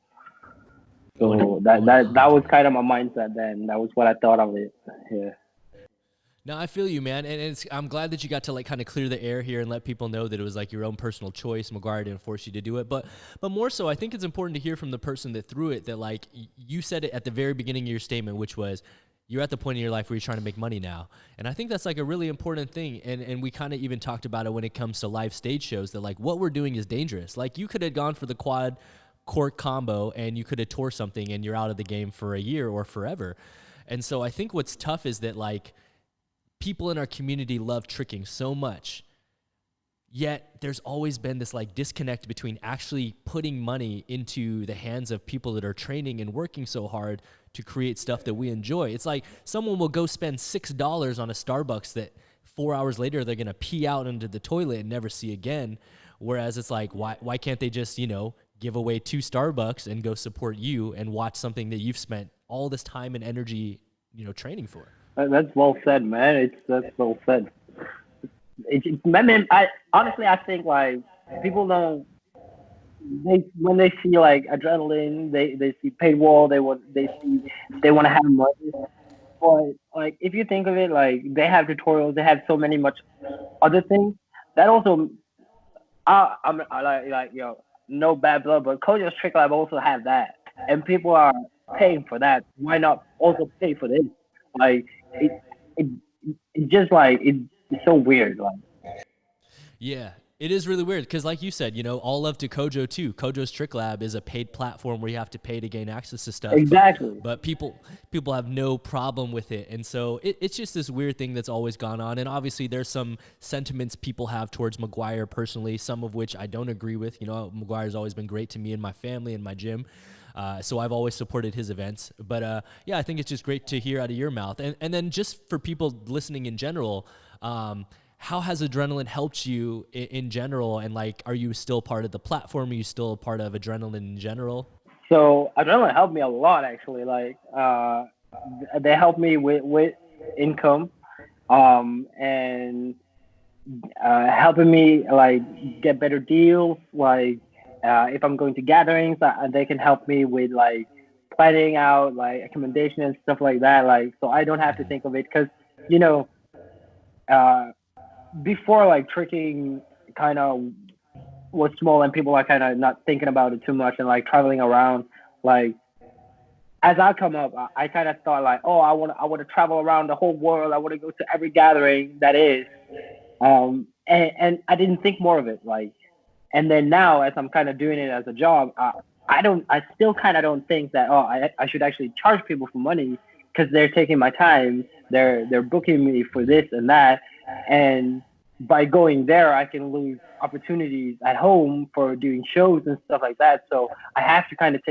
So that was kind of my mindset then. That was what I thought of it. Yeah. No, I feel you, man, and I'm glad that you got to like kind of clear the air here and let people know that it was like your own personal choice. McGuire didn't force you to do it, but more so, I think it's important to hear from the person that threw it that like you said it at the very beginning of your statement, which was you're at the point in your life where you're trying to make money now, and I think that's like a really important thing. And we kind of even talked about it when it comes to live stage shows that like what we're doing is dangerous. Like you could have gone for the quad Cork combo and you could have tore something and you're out of the game for a year or forever. And so I think what's tough is that like people in our community love tricking so much, yet there's always been this like disconnect between actually putting money into the hands of people that are training and working so hard to create stuff that we enjoy. It's like someone will go spend $6 on a Starbucks that 4 hours later they're gonna pee out into the toilet and never see again. Whereas it's like, why can't they just, you know, give away 2 Starbucks and go support you and watch something that you've spent all this time and energy, you know, training for? That's well said, man. That's well said. Man, I honestly I think like people don't when they see like adrenaline, they see paywall, they want to have money. But like if you think of it, like they have tutorials, they have so many much other things that also I like yo no bad blood, but Kojo's Trick Lab also have that, and people are paying for that. Why not also pay for this? Like it it it just like it's so weird. Like Yeah, it is really weird because, like you said, you know, all love to Kojo too. Kojo's Trick Lab is a paid platform where you have to pay to gain access to stuff. exactly. But people have no problem with it, and so it's just this weird thing that's always gone on. And obviously, there's some sentiments people have towards McGuire personally, some of which I don't agree with. You know, McGuire's always been great to me and my family and my gym. So I've always supported his events. But yeah, I think it's just great to hear out of your mouth. And then just for people listening in general, how has Adrenaline helped you in general? And like, are you still part of the platform? Are you still part of Adrenaline in general? So adrenaline helped me a lot actually. Like they helped me with income, and helping me like get better deals. Like if I'm going to gatherings, they can help me with like planning out like accommodation and stuff like that. Like so I don't have to think of it because you know uh, before like tricking kind of was small and people are kind of not thinking about it too much and like traveling around like as I come up, I kind of thought like, oh, I want to travel around the whole world. I want to go to every gathering that is, and I didn't think more of it. Like, and then now as I'm kind of doing it as a job, I still kind of don't think that oh, I should actually charge people for money because they're taking my time. They're booking me for this and that, and by going there, I can lose opportunities at home for doing shows and stuff like that. So I have to kind of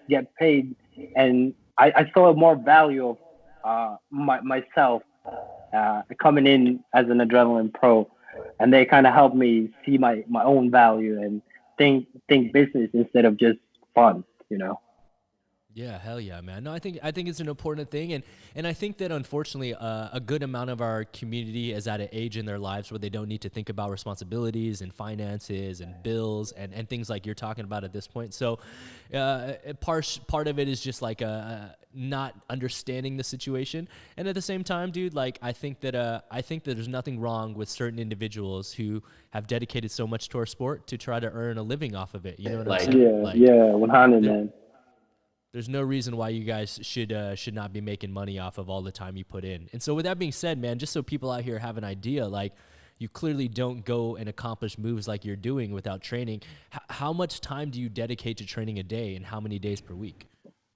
get paid, and I saw more value of myself coming in as an adrenaline pro, and they kind of helped me see my own value and think business instead of just fun, you know. Yeah, hell yeah, man. No, I think it's an important thing, and I think that unfortunately, a good amount of our community is at an age in their lives where they don't need to think about responsibilities and finances and bills and things like you're talking about at this point. So, part of it is just like not understanding the situation, and at the same time, dude, like I think that there's nothing wrong with certain individuals who have dedicated so much to our sport to try to earn a living off of it. You know what I'm saying? Yeah, like, yeah, 100, man. There's no reason why you guys should not be making money off of all the time you put in. And so with that being said, man, just so people out here have an idea, like you clearly don't go and accomplish moves like you're doing without training. How much time do you dedicate to training a day and how many days per week?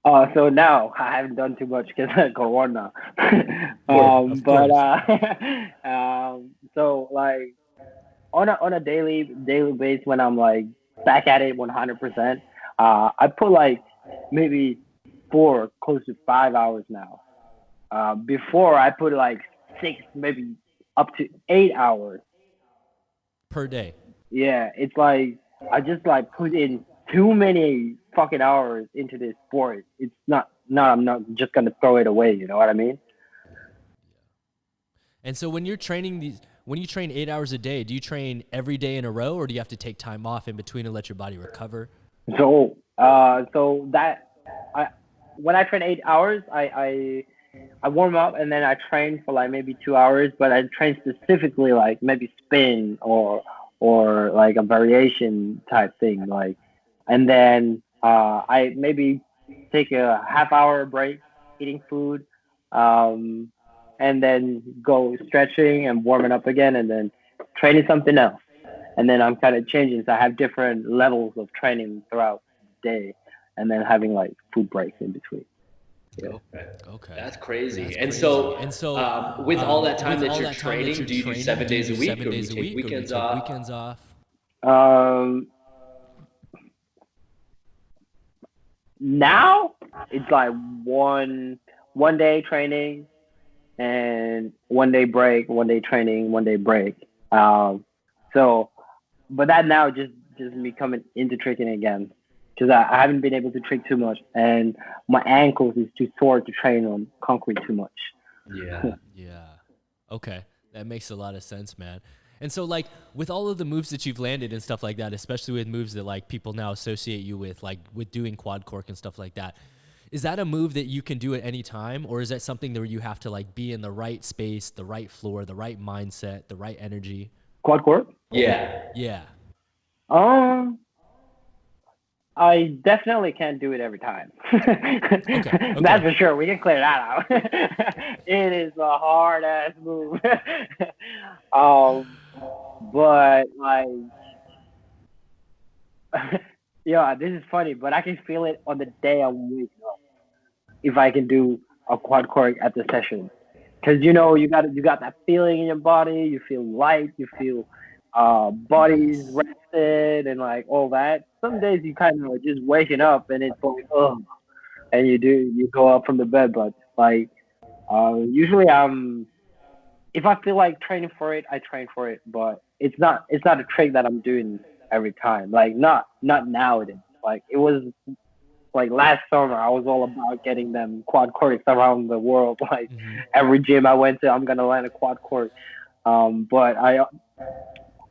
So now I haven't done too much because of Corona. So like on a daily basis when I'm like back at it 100%, I put like maybe 4, close to 5 hours now. Before I put like 6, maybe up to 8 hours per day. Yeah, it's like I just like put in too many fucking hours into this sport. It's not. No, I'm not just gonna throw it away. You know what I mean? And so when you're training when you train 8 hours a day, do you train every day in a row, or do you have to take time off in between to let your body recover? So that I when I train 8 hours, I warm up and then I train for like maybe 2 hours, but I train specifically like maybe spin or like a variation type thing, like, and then I maybe take a half hour break, eating food, um, and then go stretching and warming up again, and then training something else. And then I'm kind of changing, so I have different levels of training throughout the day, and then having like food breaks in between. Yeah. Okay. That's crazy. That's and crazy. so, And so, with all that time with that all you're that time training, do you do 7 days a week, or do you take weekends off? Weekends off? Um, Now it's like one day training and 1 day break, 1 day training, 1 day break. So, but that now just me coming into tricking again, because I haven't been able to trick too much, and my ankles is too sore to train on concrete too much. Yeah. Yeah. Okay. That makes a lot of sense, man. And so, like, with all of the moves that you've landed and stuff like that, especially with moves that like people now associate you with, like with doing quad cork and stuff like that, is that a move that you can do at any time, or is that something where you have to like be in the right space, the right floor, the right mindset, the right energy? Quad cork? Yeah. Yeah. I definitely can't do it every time. Okay. That's for sure. We can clear that out. It is a hard ass move. But like, yeah, this is funny, but I can feel it on the day I'm waking up if I can do a quad cork at the session, because you got that feeling in your body. You feel light. You feel body's rested and like all that. Some days you kind of just waking up and it's like, oh, and you go up from the bed, but like usually if I feel like training for it, I train for it, but it's not a trick that I'm doing every time. Like not nowadays. Like it was like last summer, I was all about getting them quad corks around the world. Like every gym I went to, I'm gonna land a quad cork. But I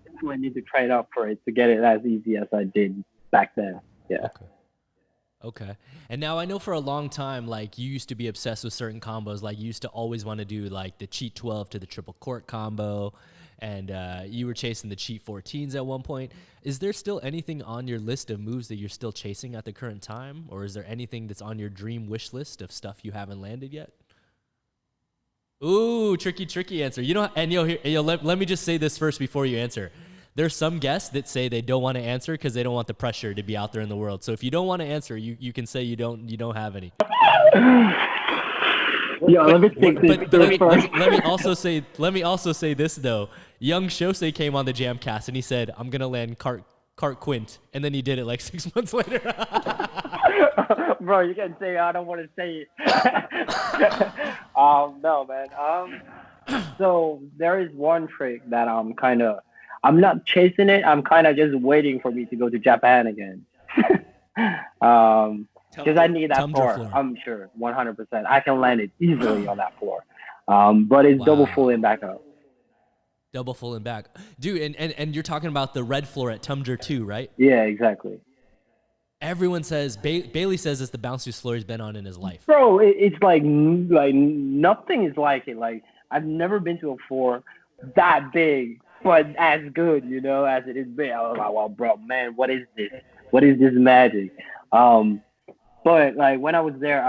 definitely need to train up for it to get it as easy as I did back then. Yeah. Okay. And now I know for a long time, like you used to be obsessed with certain combos. Like you used to always want to do like the cheat 12 to the triple cork combo. And you were chasing the cheat 14s at one point. Is there still anything on your list of moves that you're still chasing at the current time? Or is there anything that's on your dream wish list of stuff you haven't landed yet? Ooh, tricky answer. Let me just say this first before you answer. There's some guests that say they don't want to answer because they don't want the pressure to be out there in the world. So if you don't want to answer, you can say you don't have any. Yeah, let me take this first. Let me also say this though. Young Shosei came on the JAMCast and he said, "I'm gonna land cart quint," and then he did it like 6 months later. Bro, you can say I don't want to say it. No, man. So there is one trick that I'm not chasing it. I'm kind of just waiting for me to go to Japan again. Because I need that floor. I'm sure, 100%. I can land it easily on that floor. But it's double full in back up. Double full and back. Dude, and you're talking about the red floor at Tumdr too, right? Yeah, exactly. Everyone says, Bailey says it's the bounciest floor he's been on in his life. Bro, it's like nothing is like it. Like, I've never been to a floor that big, but as good, as it is big. I was like, well, bro, man, what is this? What is this magic? But like when I was there,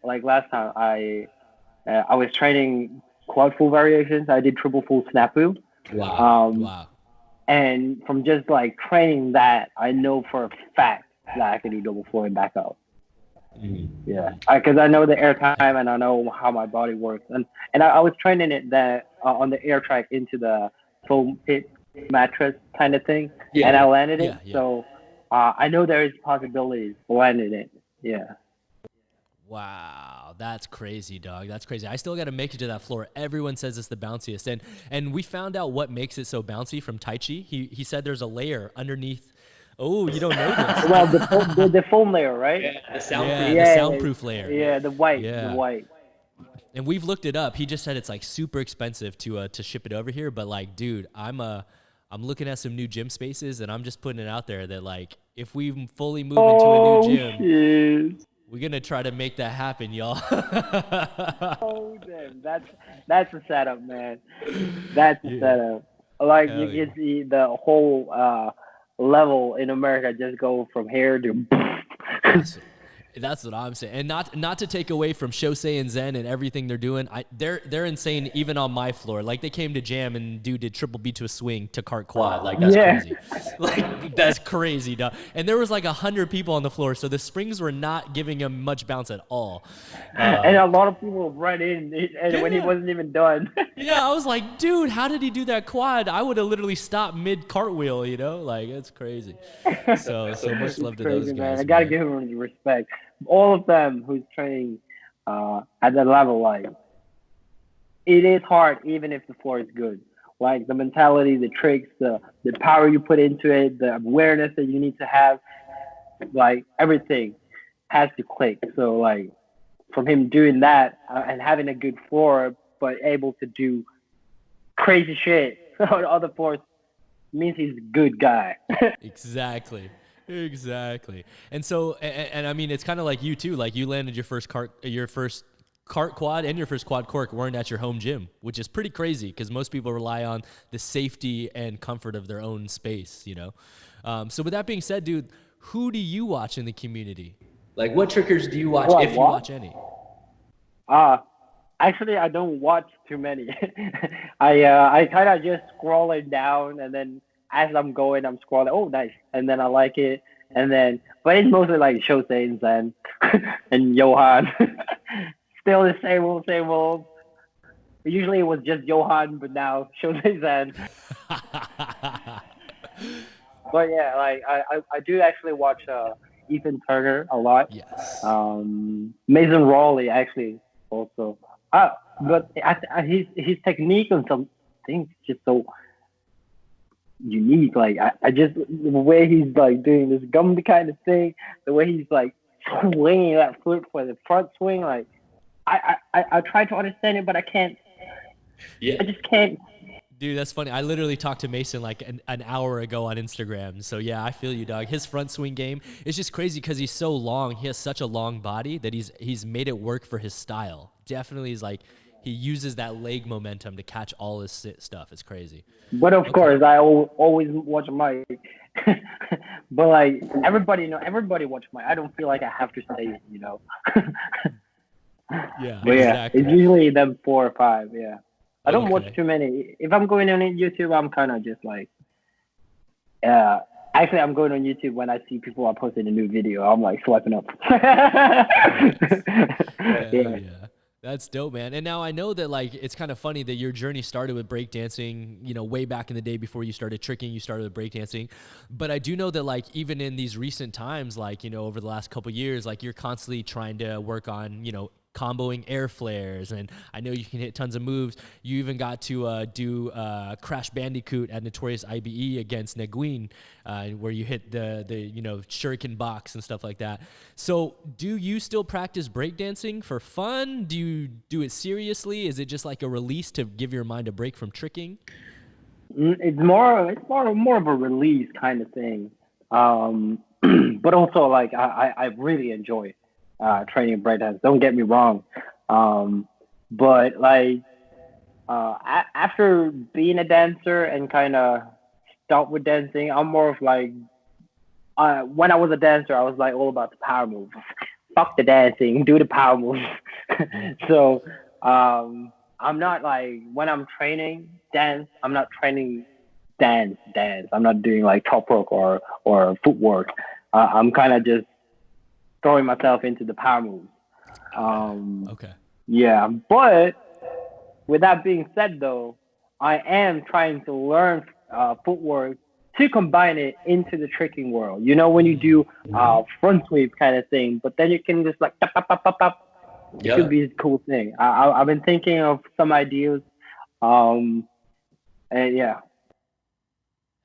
like last time, I was training quad full variations. I did triple full snafu. Wow. And from just like training that, I know for a fact that I can do double full and back out. Yeah, because I know the air time and I know how my body works. And I was training it on the air track into the foam pit mattress kind of thing, and I landed it. Yeah. So I know there is possibilities for landing it. Yeah. Wow, that's crazy, dog. That's crazy. I still got to make it to that floor. Everyone says it's the bounciest, and we found out what makes it so bouncy from Tai Chi. He said there's a layer underneath. Oh, you don't know this? Well, the foam layer, right? Yeah, the soundproof. Yeah, the soundproof layer. Yeah, the white. Yeah. The white. And we've looked it up. He just said it's like super expensive to ship it over here. But like, dude, I'm looking at some new gym spaces, and I'm just putting it out there that like, if we fully move into a new gym, shit. we're gonna try to make that happen, y'all. Oh, damn. That's a setup, man. That's a setup. Like, Hell you can see the whole level in America just go from here to. That's what I'm saying, and not to take away from Shosei and Zen and everything they're doing. They're insane even on my floor. Like they came to jam and dude did triple B to a swing to cart quad. Like that's crazy. Like that's crazy, dog. And there was like 100 people on the floor, so the springs were not giving him much bounce at all. And a lot of people run in, and when he wasn't even done. Yeah, I was like, dude, how did he do that quad? I would have literally stopped mid cartwheel, you know? Like it's crazy. So much love to those guys. Man. I gotta give him respect. All of them who's training at that level, like it is hard even if the floor is good. Like the mentality, the tricks, the power you put into it, the awareness that you need to have, like everything has to click. So like from him doing that and having a good floor, but able to do crazy shit on other floors means he's a good guy. Exactly. And so, and I mean, it's kind of like you too. Like you landed your first cart quad and your first quad cork weren't at your home gym, which is pretty crazy because most people rely on the safety and comfort of their own space, you know? So with that being said, dude, who do you watch in the community? Like what trickers do you watch if you watch any? Actually, I don't watch too many. I kind of just scroll it down, and then as I'm going, I'm scrolling. Oh, nice, and then I like it, and then but it's mostly like Shosei and Zen and Johan. Still the same old. Usually it was just Johan, but now Shosei Zen. But yeah, like I do actually watch Ethan Turner a lot. Yes. Mason Rawley actually also. But his technique on some things is just so unique. Like I just the way he's like doing this Gumby kind of thing, the way he's like swinging that foot for the front swing. Like I try to understand it, but I can't. Yeah. I just can't. Dude, that's funny. I literally talked to Mason like an hour ago on Instagram. So yeah, I feel you, dog. His front swing game is just crazy because he's so long. He has such a long body that he's made it work for his style. Definitely is like he uses that leg momentum to catch all his stuff. It's crazy. But of course, I always watch Mike. But like everybody watch Mike. I don't feel like I have to say it, you know. Yeah. But exactly. It's usually them 4 or 5. Yeah. I don't watch too many. If I'm going on YouTube, I'm kind of just like, actually, I'm going on YouTube when I see people are posting a new video. I'm like swiping up. Yeah. That's dope, man. And now I know that like it's kind of funny that your journey started with breakdancing, you know, way back in the day before you started tricking, you started with breakdancing. But I do know that like even in these recent times, like, you know, over the last couple of years, like you're constantly trying to work on, you know, comboing air flares, and I know you can hit tons of moves. You even got to do Crash Bandicoot at Notorious IBE against Nguyen, where you hit the you know shuriken box and stuff like that. So do you still practice breakdancing for fun? Do you do it seriously? Is it just like a release to give your mind a break from tricking? It's more of a release kind of thing. But also like I really enjoy training breakdance. Don't get me wrong. But like after being a dancer and kind of start with dancing, I'm more of like when I was a dancer, I was like all about the power moves. Fuck the dancing, do the power moves. So I'm not like when I'm training dance, I'm not training dance. I'm not doing like top rope or footwork. I'm kind of just throwing myself into the power moves. Okay. Yeah, but with that being said, though, I am trying to learn footwork to combine it into the tricking world. You know, when you do front sweep kind of thing, but then you can just like tap, tap, tap, tap, tap. It could be a cool thing. I've been thinking of some ideas. And yeah.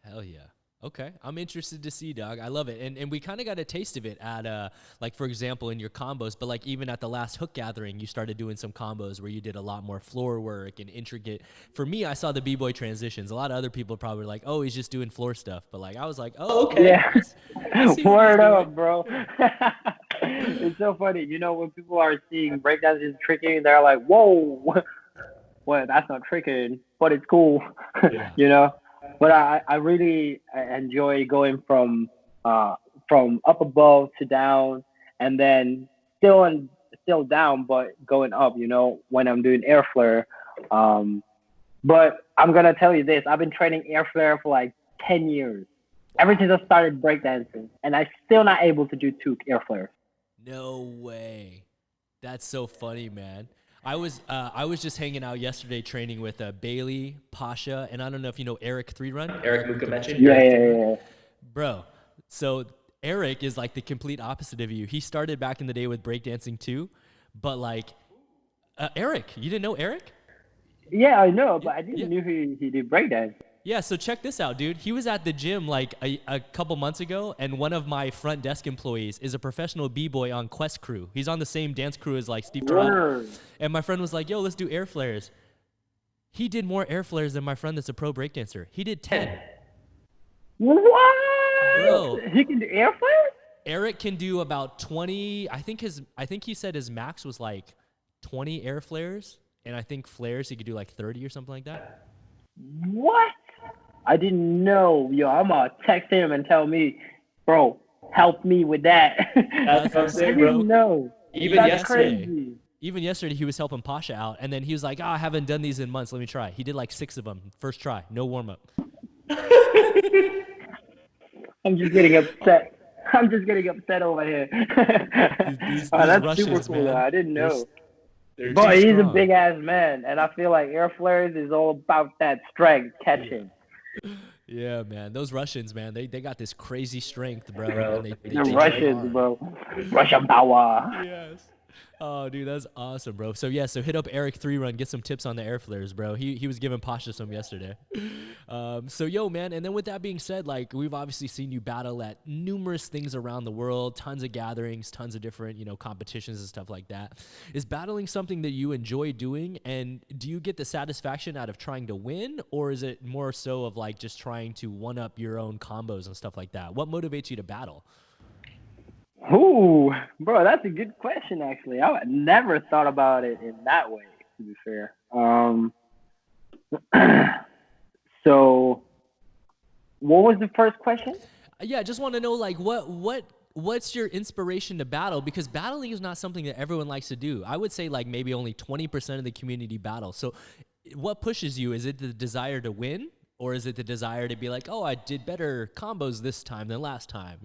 Hell yeah. Okay, I'm interested to see, dog. I love it, and we kind of got a taste of it at like, for example, in your combos, but like even at the last hook gathering, you started doing some combos where you did a lot more floor work and intricate. For me, I saw the b-boy transitions. A lot of other people probably were like, oh, he's just doing floor stuff, but like I was like, oh, okay, Yeah. I see what Word he's up, doing. bro. It's so funny. You know, when people are seeing breakdancing tricking, they're like, whoa, well, that's not tricking, but it's cool. Yeah. You know. But I really enjoy going from up above to down, and then still down, but going up. You know, when I'm doing air flare. But I'm gonna tell you this: I've been training air flare for like 10 years, ever since I started breakdancing, and I'm still not able to do 2 air flares. No way. That's so funny, man. I was just hanging out yesterday training with Bailey, Pasha, and I don't know if you know Eric 3Run. Eric Mukamechi? Yeah. Bro, so Eric is like the complete opposite of you. He started back in the day with breakdancing too, but like Eric, you didn't know Eric? Yeah, I know, but I didn't Yeah. know he did breakdance. Yeah, so check this out, dude. He was at the gym like a couple months ago, and one of my front desk employees is a professional b-boy on Quest Crew. He's on the same dance crew as like Steve Toronto. Word. And my friend was like, yo, let's do air flares. He did more air flares than my friend that's a pro breakdancer. He did 10. What? Bro. He can do air flares? Eric can do about 20. I think he said his max was like 20 air flares, and I think flares he could do like 30 or something like that. What? I didn't know. Yo, I'm gonna text him and tell me, bro, help me with that. That's what I'm I saying, bro. didn't know. Even That's yesterday. crazy. Even yesterday, he was helping Pasha out, and then he was like, I haven't done these in months. Let me try. He did like 6 of them. First try. No warm-up. I'm just getting upset. I'm just getting upset over here. These That's super Russians, cool. man. I didn't know. They're But too he's a strong. big ass man, and I feel like air flares is all about that strength catching. Yeah, man. Those Russians, man, they got this crazy strength, bro. Bro, And they The train Russians, hard. bro. Russian power. Yes. Oh, dude, that's awesome, bro. So yeah, so hit up Eric 3Run, get some tips on the air flares, bro. He was giving Pasha some yesterday. So yo, man, and then with that being said, like we've obviously seen you battle at numerous things around the world, tons of gatherings, tons of different, competitions and stuff like that. Is battling something that you enjoy doing, and do you get the satisfaction out of trying to win, or is it more so of like just trying to one up your own combos and stuff like that? What motivates you to battle? Ooh, bro, that's a good question. Actually, I never thought about it in that way. To be fair, so what was the first question? Yeah, I just want to know like what's your inspiration to battle, because battling is not something that everyone likes to do. I would say like maybe only 20% of the community battle. So what pushes you? Is it the desire to win, or is it the desire to be like, "Oh, I did better combos this time than last time,"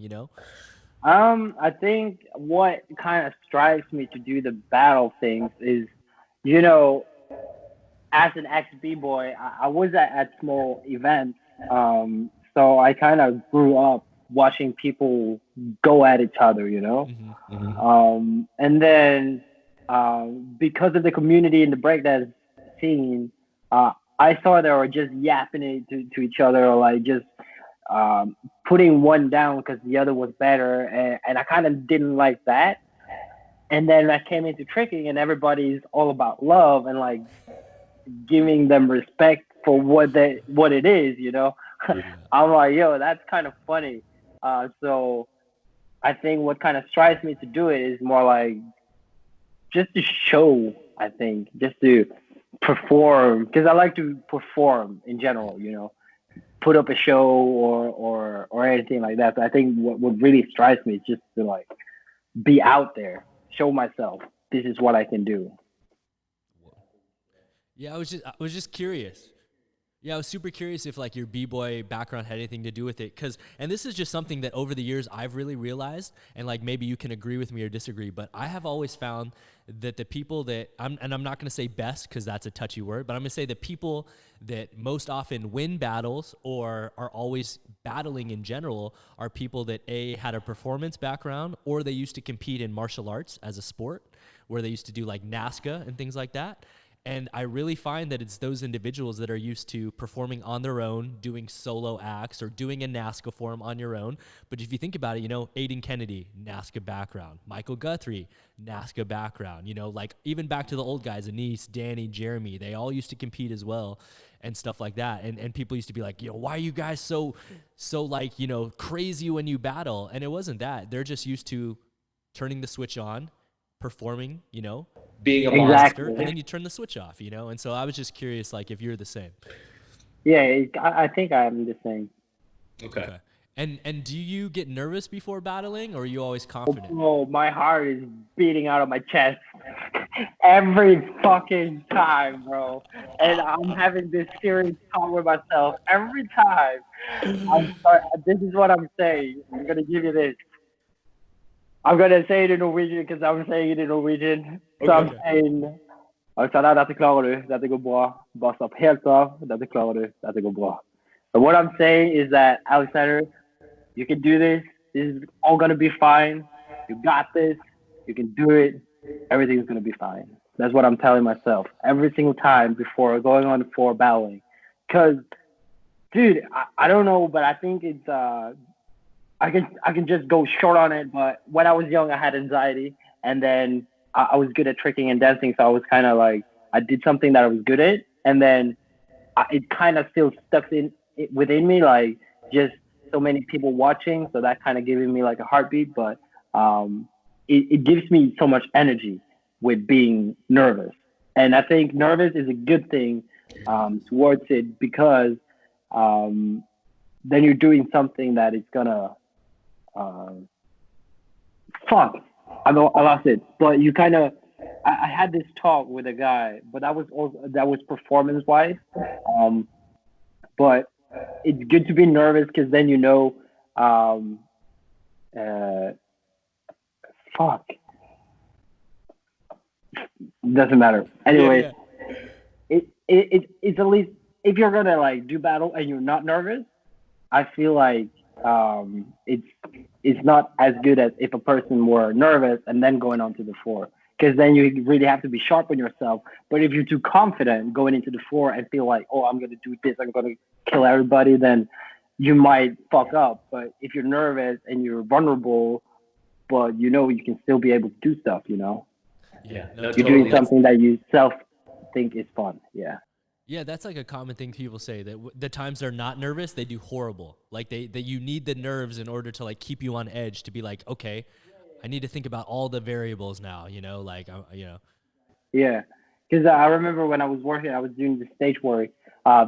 I think what kind of strives me to do the battle things is, as an ex B-boy, I was at small events. So I kind of grew up watching people go at each other, And then because of the community in the breakdance scene, I saw they were just yapping it to each other, or like just putting one down because the other was better, and I kind of didn't like that. And then I came into tricking, and everybody's all about love and like giving them respect for what it is, I'm like, yo, that's kind of funny. So I think what kind of strives me to do it is more like just to show. I think just to perform, because I like to perform in general, put up a show or anything like that. So I think what really strives me is just to like be out there, show myself. This is what I can do. Yeah, I was just curious. Yeah, I was super curious if like your b-boy background had anything to do with it, and this is just something that over the years I've really realized, and like maybe you can agree with me or disagree, but I have always found that the people that I'm not going to say best because that's a touchy word, but I'm going to say the people that most often win battles or are always battling in general are people that had a performance background, or they used to compete in martial arts as a sport, where they used to do like NASCA and things like that. And I really find that it's those individuals that are used to performing on their own, doing solo acts or doing a NASCA form on your own. But if you think about it, Aiden Kennedy, NASCA background, Michael Guthrie, NASCA background, like even back to the old guys, Anise, Danny, Jeremy, they all used to compete as well and stuff like that. And people used to be like, why are you guys so like, crazy when you battle? And it wasn't that. They're just used to turning the switch on, performing, Being a Exactly. monster. and then you turn the switch off, and so I was just curious, like, if you're the same. Yeah, I think I'm the same. Okay. And do you get nervous before battling, or are you always confident? Oh, my heart is beating out of my chest every fucking time, bro. And I'm having this serious talk with myself every time. I'm sorry. This is what I'm saying. I'm gonna give you this. I'm gonna say it in Norwegian because I'm saying it in Norwegian. So Okay. I'm saying Alexander, dette klarer du. Dette går bra. Bare slapp helt av. Dette klarer du. Dette går bra. But what I'm saying is that, Alexander, you can do this. This is all going to be fine. You got this. You can do it. Everything's going to be fine. That's what I'm telling myself every single time before going on for battling. Because, dude, I don't know, but I think it's I can just go short on it. But when I was young, I had anxiety, and then I was good at tricking and dancing, so I was kind of like, I did something that I was good at, and then it kind of still stuck within me, like just so many people watching, so that kind of giving me like a heartbeat. But it gives me so much energy with being nervous, and I think nervous is a good thing towards it, because then you're doing something that is gonna fuck. I lost it. But you kind of, I had this talk with a guy, but that was performance wise. But it's good to be nervous, because then fuck. Doesn't matter. Anyway, it's at least, if you're gonna like do battle and you're not nervous, I feel like it's not as good as if a person were nervous and then going on to the floor, because then you really have to be sharp on yourself. But if you're too confident going into the floor and feel like, oh, I'm gonna do this, I'm gonna kill everybody, then you might fuck up. But if you're nervous and you're vulnerable, but you can still be able to do stuff. Yeah. No, You're totally. doing something that you self think is fun. Yeah. Yeah, that's like a common thing people say, that the times they're not nervous, they do horrible. Like that you need the nerves in order to like keep you on edge, to be like, okay, I need to think about all the variables now, Yeah, because I remember when I was working, I was doing the stage work,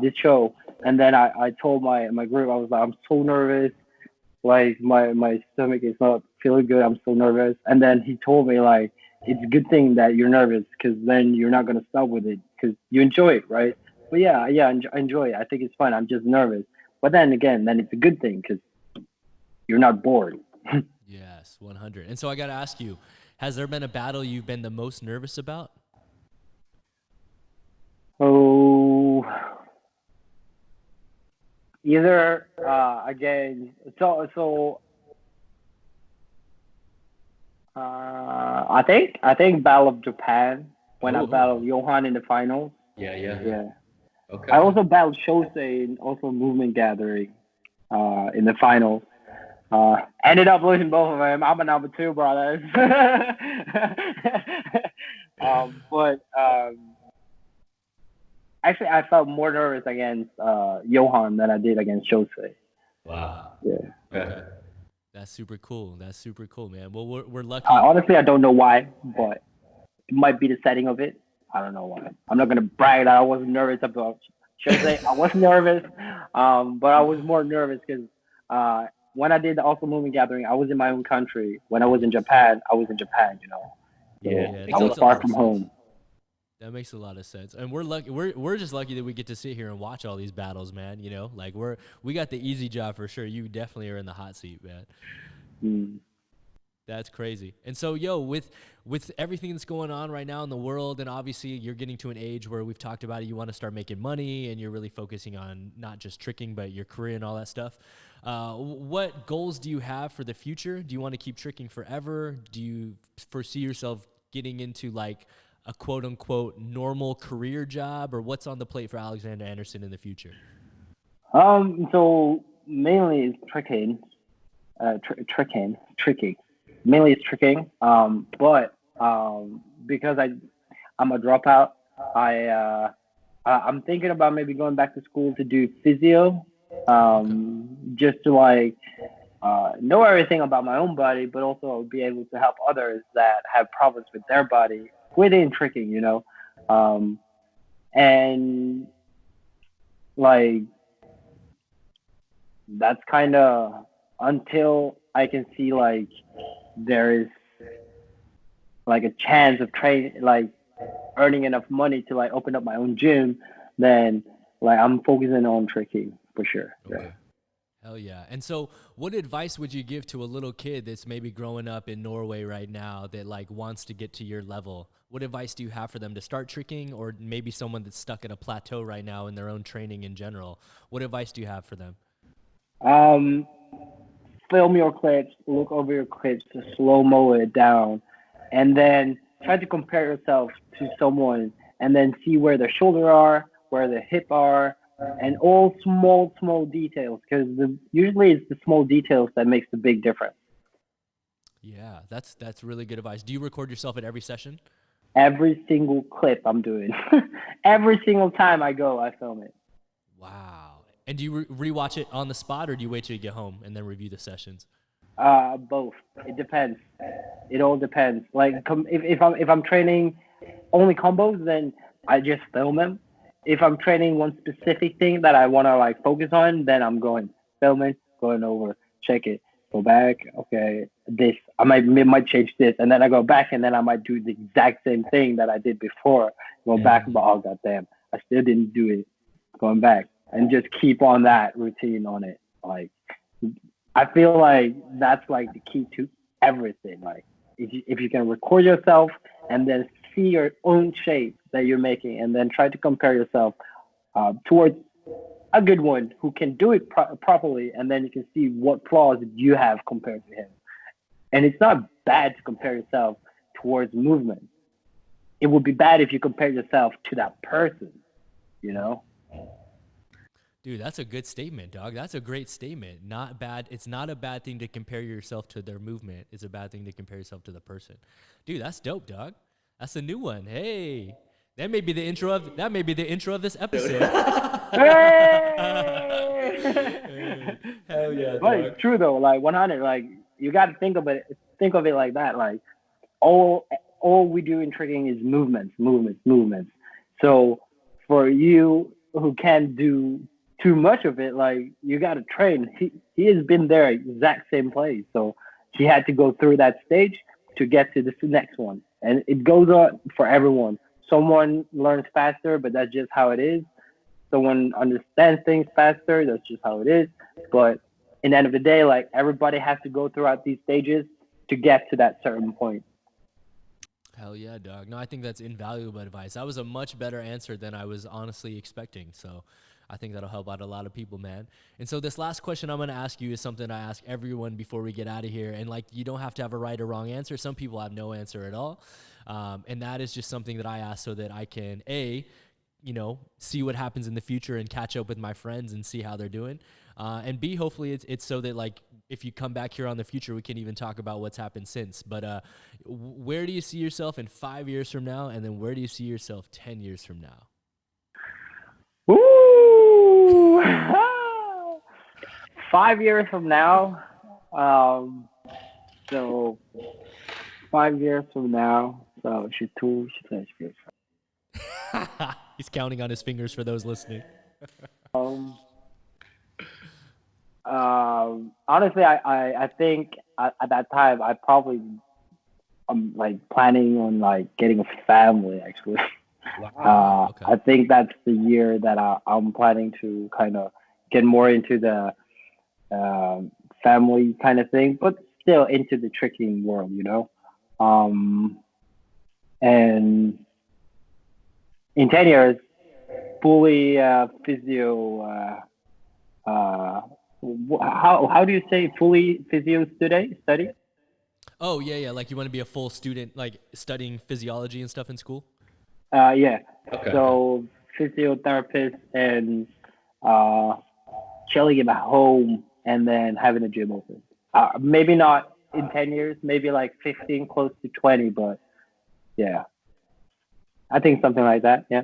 this show, and then I told my group, I was like, I'm so nervous, like my stomach is not feeling good, I'm so nervous. And then he told me, like, it's a good thing that you're nervous, because then you're not gonna stop with it, because you enjoy it, right? But yeah, I enjoy it. I think it's fun. I'm just nervous. But then again, then it's a good thing, because you're not bored. Yes, 100. And so I got to ask you, has there been a battle you've been the most nervous about? Oh, either again. I think Battle of Japan, when I battled Johan in the finals. Yeah. Yeah. Okay. I also battled Shosei in also movement gathering in the finals. Ended up losing both of them. I'm a number two, brothers. But actually, I felt more nervous against Johan than I did against Shosei. Wow. Yeah. Okay. That's super cool. That's super cool, man. Well, we're lucky. Honestly, I don't know why, but it might be the setting of it. I don't know why. I'm not gonna brag that I wasn't nervous about Shosei. I was nervous, but I was more nervous because when I did the Awesome Movement Gathering, I was in my own country. When I was in Japan, I was in Japan. So Yeah. I was far from home. That makes a lot of sense. And we're lucky. We're just lucky that we get to sit here and watch all these battles, man. You know, like we got the easy job for sure. You definitely are in the hot seat, man. Mm. That's crazy. And so, with everything that's going on right now in the world, and obviously you're getting to an age where we've talked about it, you want to start making money, and you're really focusing on not just tricking, but your career and all that stuff. What goals do you have for the future? Do you want to keep tricking forever? Do you foresee yourself getting into like a quote unquote normal career job, or what's on the plate for Alexander Andersen in the future? So mainly it's tricking. Mainly it's tricking. But because I'm a dropout, I'm thinking about maybe going back to school to do physio, just to like know everything about my own body, but also be able to help others that have problems with their body within tricking, you know. And like that's kind of until I can see like there is like a chance of like earning enough money to like open up my own gym, then like I'm focusing on tricking for sure. Okay. Yeah. Hell yeah. And so what advice would you give to a little kid that's maybe growing up in Norway right now that like wants to get to your level? What advice do you have for them to start tricking, or maybe someone that's stuck at a plateau right now in their own training in general? What advice do you have for them? Film your clips, look over your clips, to slow-mo it down, and then try to compare yourself to someone, and then see where their shoulder are, where the hip are, and all small details, because usually it's the small details that makes the big difference. Yeah, that's really good advice. Do you record yourself at every session? Every single clip I'm doing, every single time I go, I film it. Wow. And do you rewatch it on the spot, or do you wait till you get home and then review the sessions? Both. It depends. It all depends. Like if I'm training only combos, then I just film them. If I'm training one specific thing that I want to like focus on, then I'm going filming, going over, check it, go back. Okay, this I might change this, and then I go back, and then I might do the exact same thing that I did before. Go back, but oh goddamn, I still didn't do it. Going back and just keep on that routine on it. Like I feel like that's like the key to everything. Like if you can record yourself and then see your own shape that you're making, and then try to compare yourself towards a good one who can do it properly, and then you can see what flaws you have compared to him. And it's not bad to compare yourself towards movement. It would be bad if you compare yourself to that person, you know? Dude, that's a good statement, dog. That's a great statement. Not bad. It's not a bad thing to compare yourself to their movement. It's a bad thing to compare yourself to the person. Dude, that's dope, dog. That's a new one. Hey, that may be the intro of this episode. Hey! Hell yeah, But dog. it's true though, like 100, like you got to think of it like that. Like all we do in tricking is movements. So for you who can't do too much of it, like you got to train. He has been there exact same place, so he had to go through that stage to get to this next one, and it goes on for everyone. Someone learns faster, but that's just how it is. Someone understands things faster, that's just how it is. But in the end of the day, like everybody has to go throughout these stages to get to that certain point. Hell yeah, dog. No, I think that's invaluable advice. That was a much better answer than I was honestly expecting. So I think that'll help out a lot of people, man. And so this last question I'm going to ask you is something I ask everyone before we get out of here. And like, you don't have to have a right or wrong answer. Some people have no answer at all. And that is just something that I ask so that I can, see what happens in the future and catch up with my friends and see how they're doing. And B, hopefully it's so that like, if you come back here on the future, we can even talk about what's happened since. But where do you see yourself in 5 years from now? And then where do you see yourself 10 years from now? Woo! 5 years from now. So 5 years from now. So He's counting on his fingers for those listening. Honestly, I think at that time I'm like planning on like getting a family actually. Wow. Okay. I think that's the year that I'm planning to kind of get more into the family kind of thing, but still into the tricking world, you know. Um, and in 10 years, fully physio. How do you say fully physio study? Oh yeah. Like you want to be a full student, like studying physiology and stuff in school. Yeah. Okay. So physiotherapist and uh, chilling at home and then having a gym open. Maybe not in 10 years, maybe like 15, close to 20, but yeah, I think something like that. Yeah.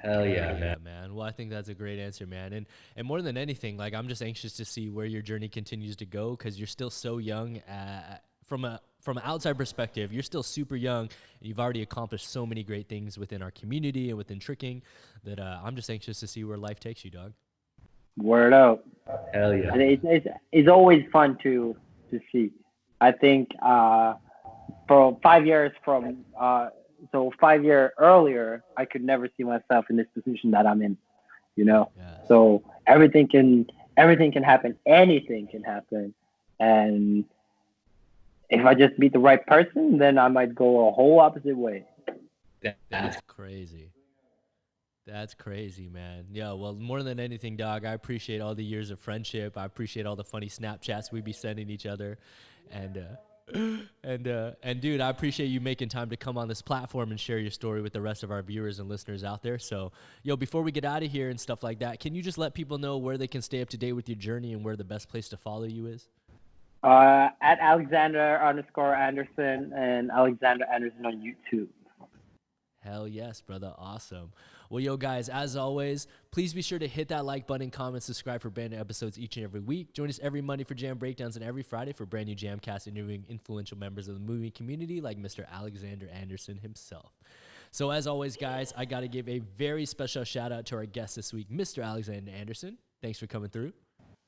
Hell yeah, Hell man. yeah, man. Well, I think that's a great answer, man. And more than anything, like I'm just anxious to see where your journey continues to go because you're still so young. From an outside perspective, you're still super young, and you've already accomplished so many great things within our community and within tricking that I'm just anxious to see where life takes you, dog. Word out. Hell yeah. And it's always fun to see. I think for 5 years from so 5 year earlier, I could never see myself in this position that I'm in. You know, Yes. so everything can happen, anything can happen, and if I just meet the right person, then I might go a whole opposite way. That's crazy. That's crazy, man. Yeah, well, more than anything, dog, I appreciate all the years of friendship. I appreciate all the funny Snapchats we be sending each other. And and dude, I appreciate you making time to come on this platform and share your story with the rest of our viewers and listeners out there. So, yo, before we get out of here and stuff like that, can you just let people know where they can stay up to date with your journey and where the best place to follow you is? At Alexander_Andersen and Alexander Andersen on YouTube. Hell yes, brother. Awesome. Well, yo, guys, as always, please be sure to hit that like button, comment, subscribe for brand new episodes each and every week. Join us every Monday for Jam Breakdowns and every Friday for brand new JAMCast interviewing influential members of the movie community like Mr. Alexander Andersen himself. So as always, guys, I got to give a very special shout out to our guest this week, Mr. Alexander Andersen. Thanks for coming through.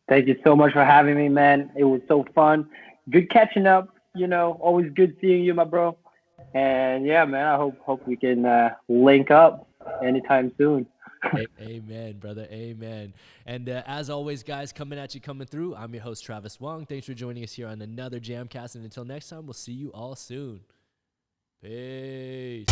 Thank you so much for having me, man. It was so fun. Good catching up. You know, always good seeing you, my bro. And yeah, man, I hope we can link up anytime soon. Amen, brother. Amen. And as always, guys, coming through, I'm your host, Travis Wong. Thanks for joining us here on another JAMCast. And until next time, we'll see you all soon. Peace.